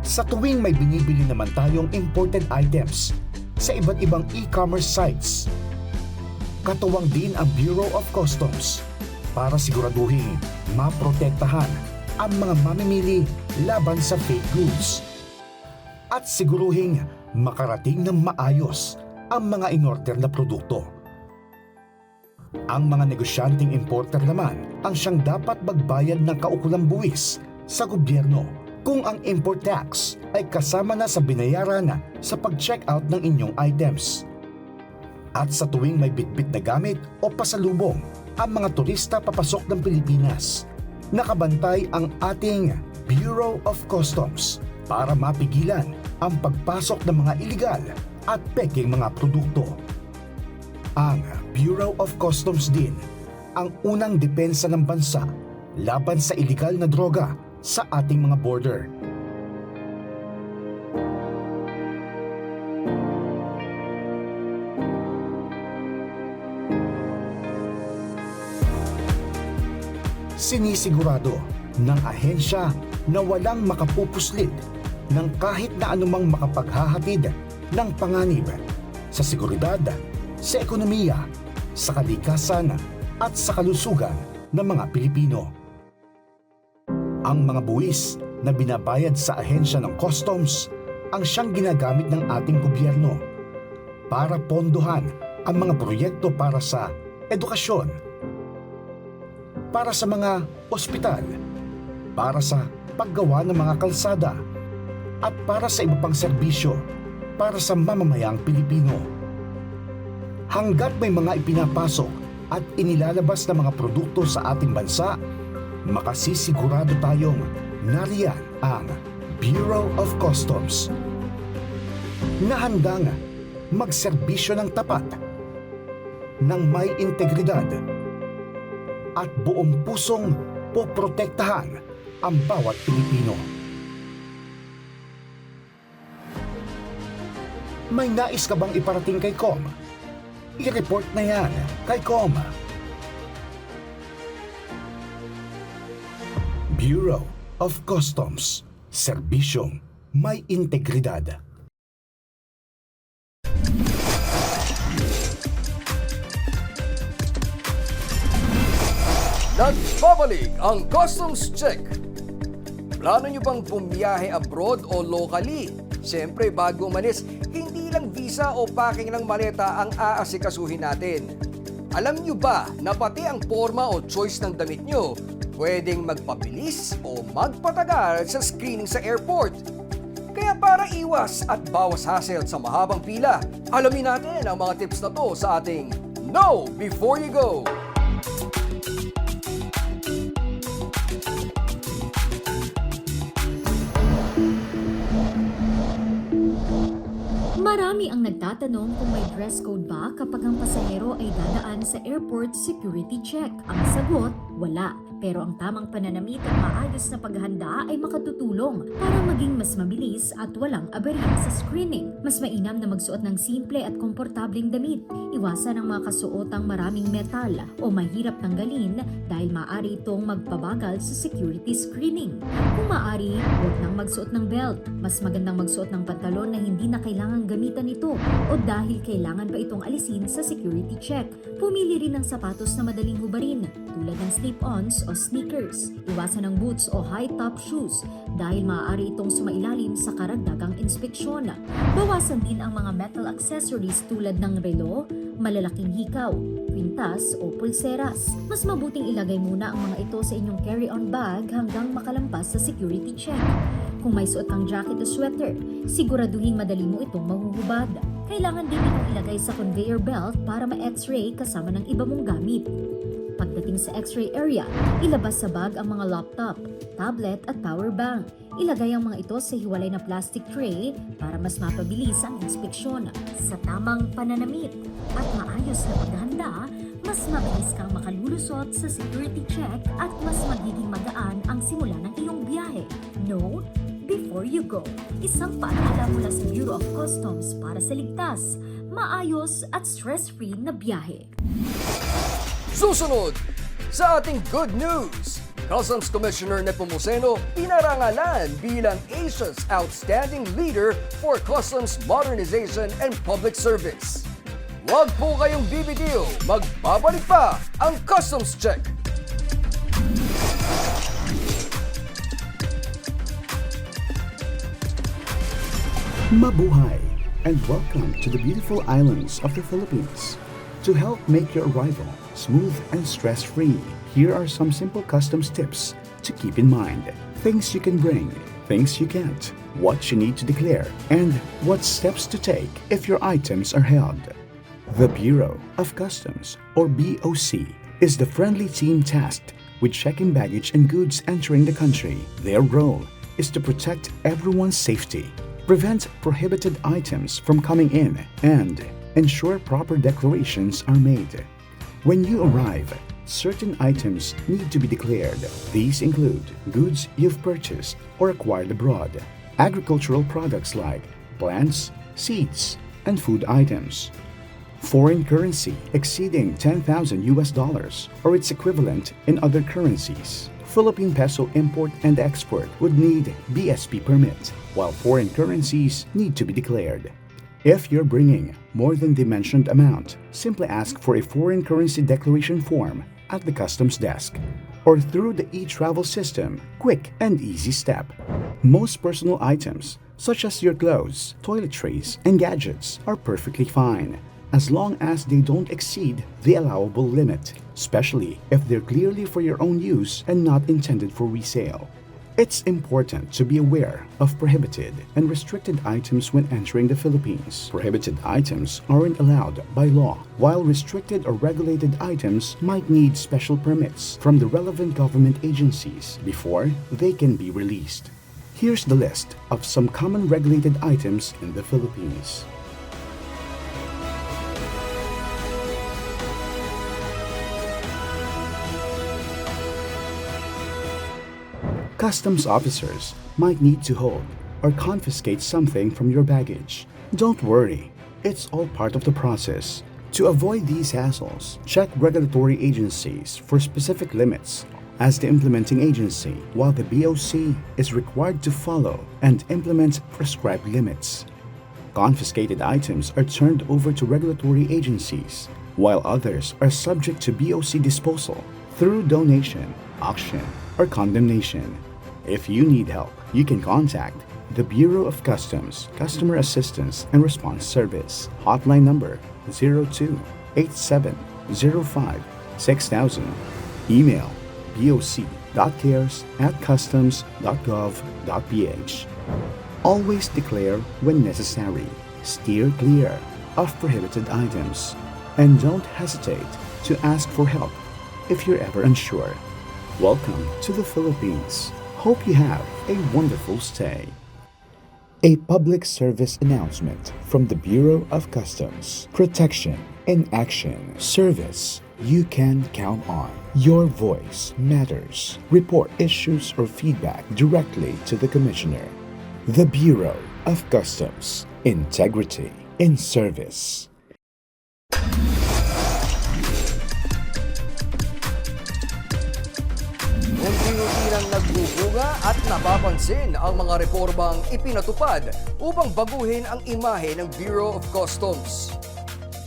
Sa tuwing may binibili naman tayong imported items sa iba't ibang e-commerce sites, katuwang din ang Bureau of Customs para siguraduhin maprotektahan ang mga mamimili laban sa fake goods at siguruhin makarating ng maayos ang mga inorder na produkto. Ang mga negosyanteng importer naman ang siyang dapat magbayad ng kaukulang buwis sa gobyerno kung ang import tax ay kasama na sa binayaran sa pag-check out ng inyong items. At sa tuwing may bitbit na gamit o pasalubong ang mga turista papasok ng Pilipinas, nakabantay ang ating Bureau of Customs para mapigilan ang pagpasok ng mga iligal at peking mga produkto. Ang Bureau of Customs din ang unang depensa ng bansa laban sa iligal na droga sa ating mga border. Sinisigurado ng ahensya na walang makapupuslit ng kahit na anumang makapaghahatid ng panganib sa seguridad, sa ekonomiya, sa kalikasan at sa kalusugan ng mga Pilipino. Ang mga buwis na binabayad sa ahensya ng customs ang siyang ginagamit ng ating gobyerno para pondohan ang mga proyekto para sa edukasyon, para sa mga ospital, para sa paggawa ng mga kalsada, at para sa iba pang serbisyo para sa mamamayang Pilipino. Hanggat may mga ipinapasok at inilalabas na mga produkto sa ating bansa, makasisigurado tayong nariyan ang Bureau of Customs na handang magserbisyo ng tapat, ng may integridad at buong pusong poprotektahan ang bawat Pilipino. May nais ka bang iparating kay COM? I-report na yan kay COM. Bureau of Customs, serbisyong may integridad. Nagbabalik ang Customs Check. Plano nyo bang bumiyahe abroad o locally? Siyempre, bago umalis, hindi lang visa o packing ng maleta ang aasikasuhin natin. Alam nyo ba na pati ang forma o choice ng damit nyo pwedeng magpabilis o magpatagal sa screening sa airport? Kaya para iwas at bawas hassle sa mahabang pila, alamin natin ang mga tips na to sa ating Know Before You Go. Marami ang nagtatanong kung may dress code ba kapag ang pasahero ay dadaan sa airport security check. Ang sagot, wala. Pero ang tamang pananamit at maayos na paghahanda ay makatutulong para maging mas mabilis at walang aberya sa screening. Mas mainam na magsuot ng simple at komportableng damit. Iwasan ang mga kasuotang maraming metal o mahirap tanggalin dahil maaari itong magpabagal sa security screening. Kung maaari, huwag nang magsuot ng belt. Mas magandang magsuot ng pantalon na hindi na kailangang gamitan ito o dahil kailangan pa itong alisin sa security check. Pumili rin ng sapatos na madaling hubarin tulad ng slip-ons o sneakers. Iwasan ang boots o high-top shoes dahil maaari itong sumailalim sa karagdagang inspeksyon. Bawasan din ang mga metal accessories tulad ng relo, malalaking hikaw, kwintas o pulseras. Mas mabuting ilagay muna ang mga ito sa inyong carry-on bag hanggang makalampas sa security check. Kung may suot kang jacket o sweater, siguraduhin madali mo itong mahuhubad. Kailangan din itong ilagay sa conveyor belt para ma-x-ray kasama ng iba mong gamit. Pagdating sa x-ray area, ilabas sa bag ang mga laptop, tablet at power bank. Ilagay ang mga ito sa hiwalay na plastic tray para mas mapabilis ang inspeksyon. Sa tamang pananamit at maayos na paghahanda, mas mabilis kang makalulusot sa security check at mas magiging magaan ang simula ng iyong biyahe. Know before you go. Isang paalala mula sa Bureau of Customs para sa ligtas, maayos at stress-free na biyahe. Susunod sa ating good news, Customs Commissioner Nepomuceno pinarangalan bilang Asia's Outstanding Leader for Customs Modernization and Public Service. Huwag po kayong bibitiw, magbabalik pa ang Customs Check. Mabuhay and welcome to the beautiful islands of the Philippines. To help make your arrival smooth and stress-free, here are some simple customs tips to keep in mind. Things you can bring, things you can't, what you need to declare, and what steps to take if your items are held. The Bureau of Customs, or BOC, is the friendly team tasked with checking baggage and goods entering the country. Their role is to protect everyone's safety, prevent prohibited items from coming in, and ensure proper declarations are made. When you arrive, certain items need to be declared. These include goods you've purchased or acquired abroad, agricultural products like plants, seeds, and food items, foreign currency exceeding $10,000 or its equivalent in other currencies. Philippine peso import and export would need BSP permit, while foreign currencies need to be declared. If you're bringing more than the mentioned amount, simply ask for a foreign currency declaration form at the customs desk or through the e-travel system. Quick and easy step. Most personal items, such as your clothes, toiletries, and gadgets, are perfectly fine as long as they don't exceed the allowable limit, especially if they're clearly for your own use and not intended for resale. It's important to be aware of prohibited and restricted items when entering the Philippines. Prohibited items aren't allowed by law, while restricted or regulated items might need special permits from the relevant government agencies before they can be released. Here's the list of some common regulated items in the Philippines. Customs officers might need to hold or confiscate something from your baggage. Don't worry, it's all part of the process. To avoid these hassles, check regulatory agencies for specific limits as the implementing agency, while the BOC is required to follow and implement prescribed limits. Confiscated items are turned over to regulatory agencies, while others are subject to BOC disposal through donation, auction, or condemnation. If you need help, you can contact the Bureau of Customs Customer Assistance and Response Service. Hotline number 02-8705-6000. Email boc.cares@customs.gov.ph. Always declare when necessary. Steer clear of prohibited items. And don't hesitate to ask for help if you're ever unsure. Welcome to the Philippines. Hope you have a wonderful stay. A public service announcement from the Bureau of Customs. Protection in action. Service you can count on. Your voice matters. Report issues or feedback directly to the Commissioner. The Bureau of Customs. Integrity in service. Unti-unti nang nagbubunga at napapansin ang mga reformang ipinatupad upang baguhin ang imahe ng Bureau of Customs.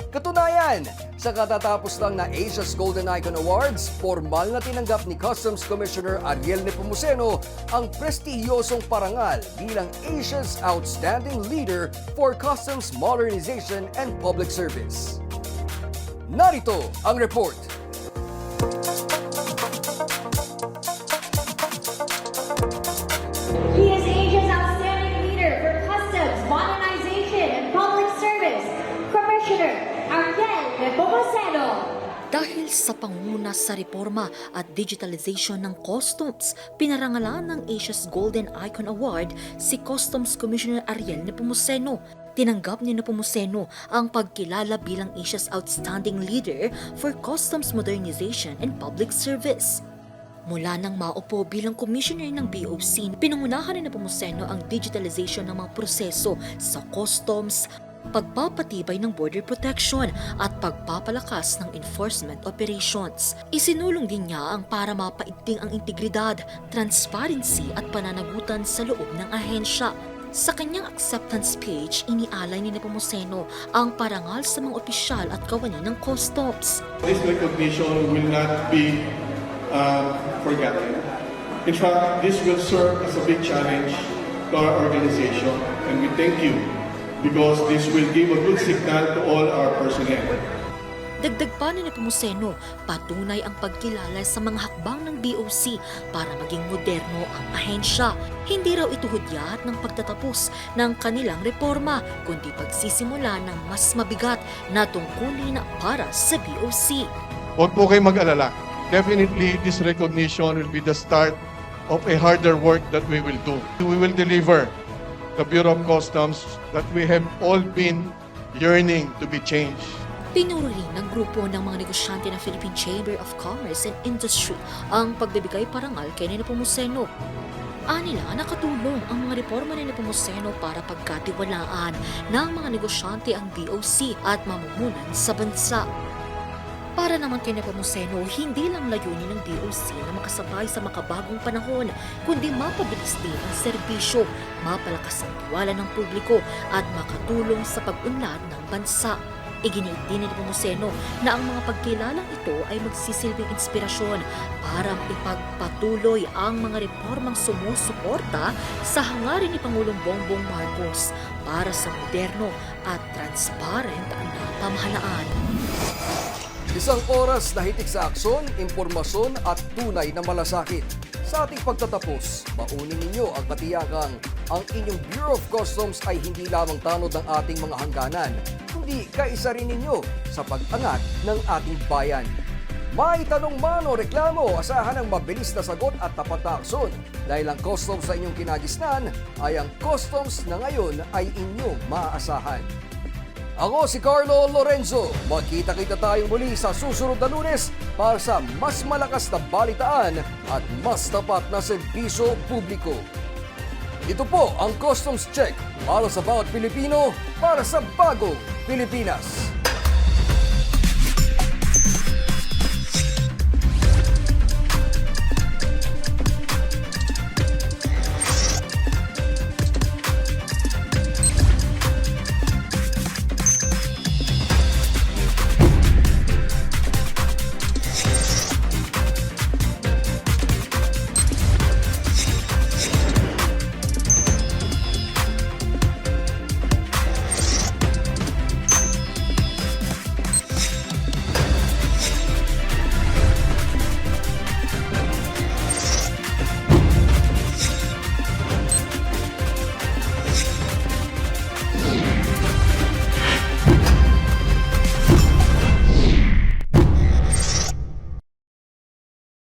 Katunayan, sa katatapos lang na Asia's Golden Icon Awards, formal na tinanggap ni Customs Commissioner Ariel Nepomuceno ang prestihiyosong parangal bilang Asia's Outstanding Leader for Customs Modernization and Public Service. Narito ang report. He is Asia's outstanding leader for customs, modernization, and public service, Commissioner Ariel Nepomuceno. Dahil sa panguna sa reforma at digitalization ng customs, pinarangalan ng Asia's Golden Icon Award si Customs Commissioner Ariel Nepomuceno. Tinanggap ni Nepomuceno ang pagkilala bilang Asia's Outstanding Leader for Customs Modernization and Public Service. Mula nang maupo bilang commissioner ng BOC, pinangunahan ni Nepomuceno ang digitalization ng mga proseso sa customs, pagpapatibay ng border protection at pagpapalakas ng enforcement operations. Isinulong din niya ang para mapaigting ang integridad, transparency at pananagutan sa loob ng ahensya. Sa kanyang acceptance speech, inialay ni Nepomuceno ang parangal sa mga opisyal at kawani ng customs. This recognition will not be forgotten. In fact, this will serve as a big challenge to our organization, and we thank you because this will give a good signal to all our personnel. Dagdag pa ni Nepomuceno, patunay ang pagkilala sa mga hakbang ng BOC para maging moderno ang ahensya. Hindi raw ito hudyat ng pagtatapos ng kanilang reforma, kundi pagsisimula ng mas mabigat na tungkulin para sa BOC. Huwag po kayong mag-alala. Definitely, this recognition will be the start of a harder work that we will do. We will deliver the Bureau of Customs that we have all been yearning to be changed. Pinuri rin ng grupo ng mga negosyante ng Philippine Chamber of Commerce and Industry ang pagbibigay parangal kay Nepomuceno. Anila, nakatulong ang mga reforma ni Nepomuceno para pagkatiwalaan ng mga negosyante ang BOC at mamumunan sa bansa. Para naman kay Nepomuceno, hindi lang layunin ng BOC na makasabay sa makabagong panahon, kundi mapabilis din ang serbisyo, mapalakas ang tiwala ng publiko at makatulong sa pag-unlad ng bansa. Iginiit din ni Nepomuceno na ang mga pagkilalang ito ay magsisilbing inspirasyon para ipagpatuloy ang mga reformang sumusuporta sa hangarin ni Pangulong Bongbong Marcos para sa moderno at transparent na pamahalaan. Isang oras na hitik sa aksyon, impormasyon at tunay na malasakit. Sa ating pagtatapos, baunin ninyo ang katiyakang ang inyong Bureau of Customs ay hindi lamang tanod ng ating mga hangganan, kundi kaisa rin ninyo sa pag-angat ng ating bayan. May tanong man o reklamo, asahan ang mabilis na sagot at tapat na aksyon dahil ang customs sa inyong kinagisnan ay ang customs na ngayon ay inyong maaasahan. Ako si Carlo Lorenzo. Magkita-kita tayo muli sa susunod na Lunes para sa mas malakas na balitaan at mas tapat na serbisyo publiko. Ito po ang Customs Check para sa bawat Pilipino, para sa bagong Pilipinas.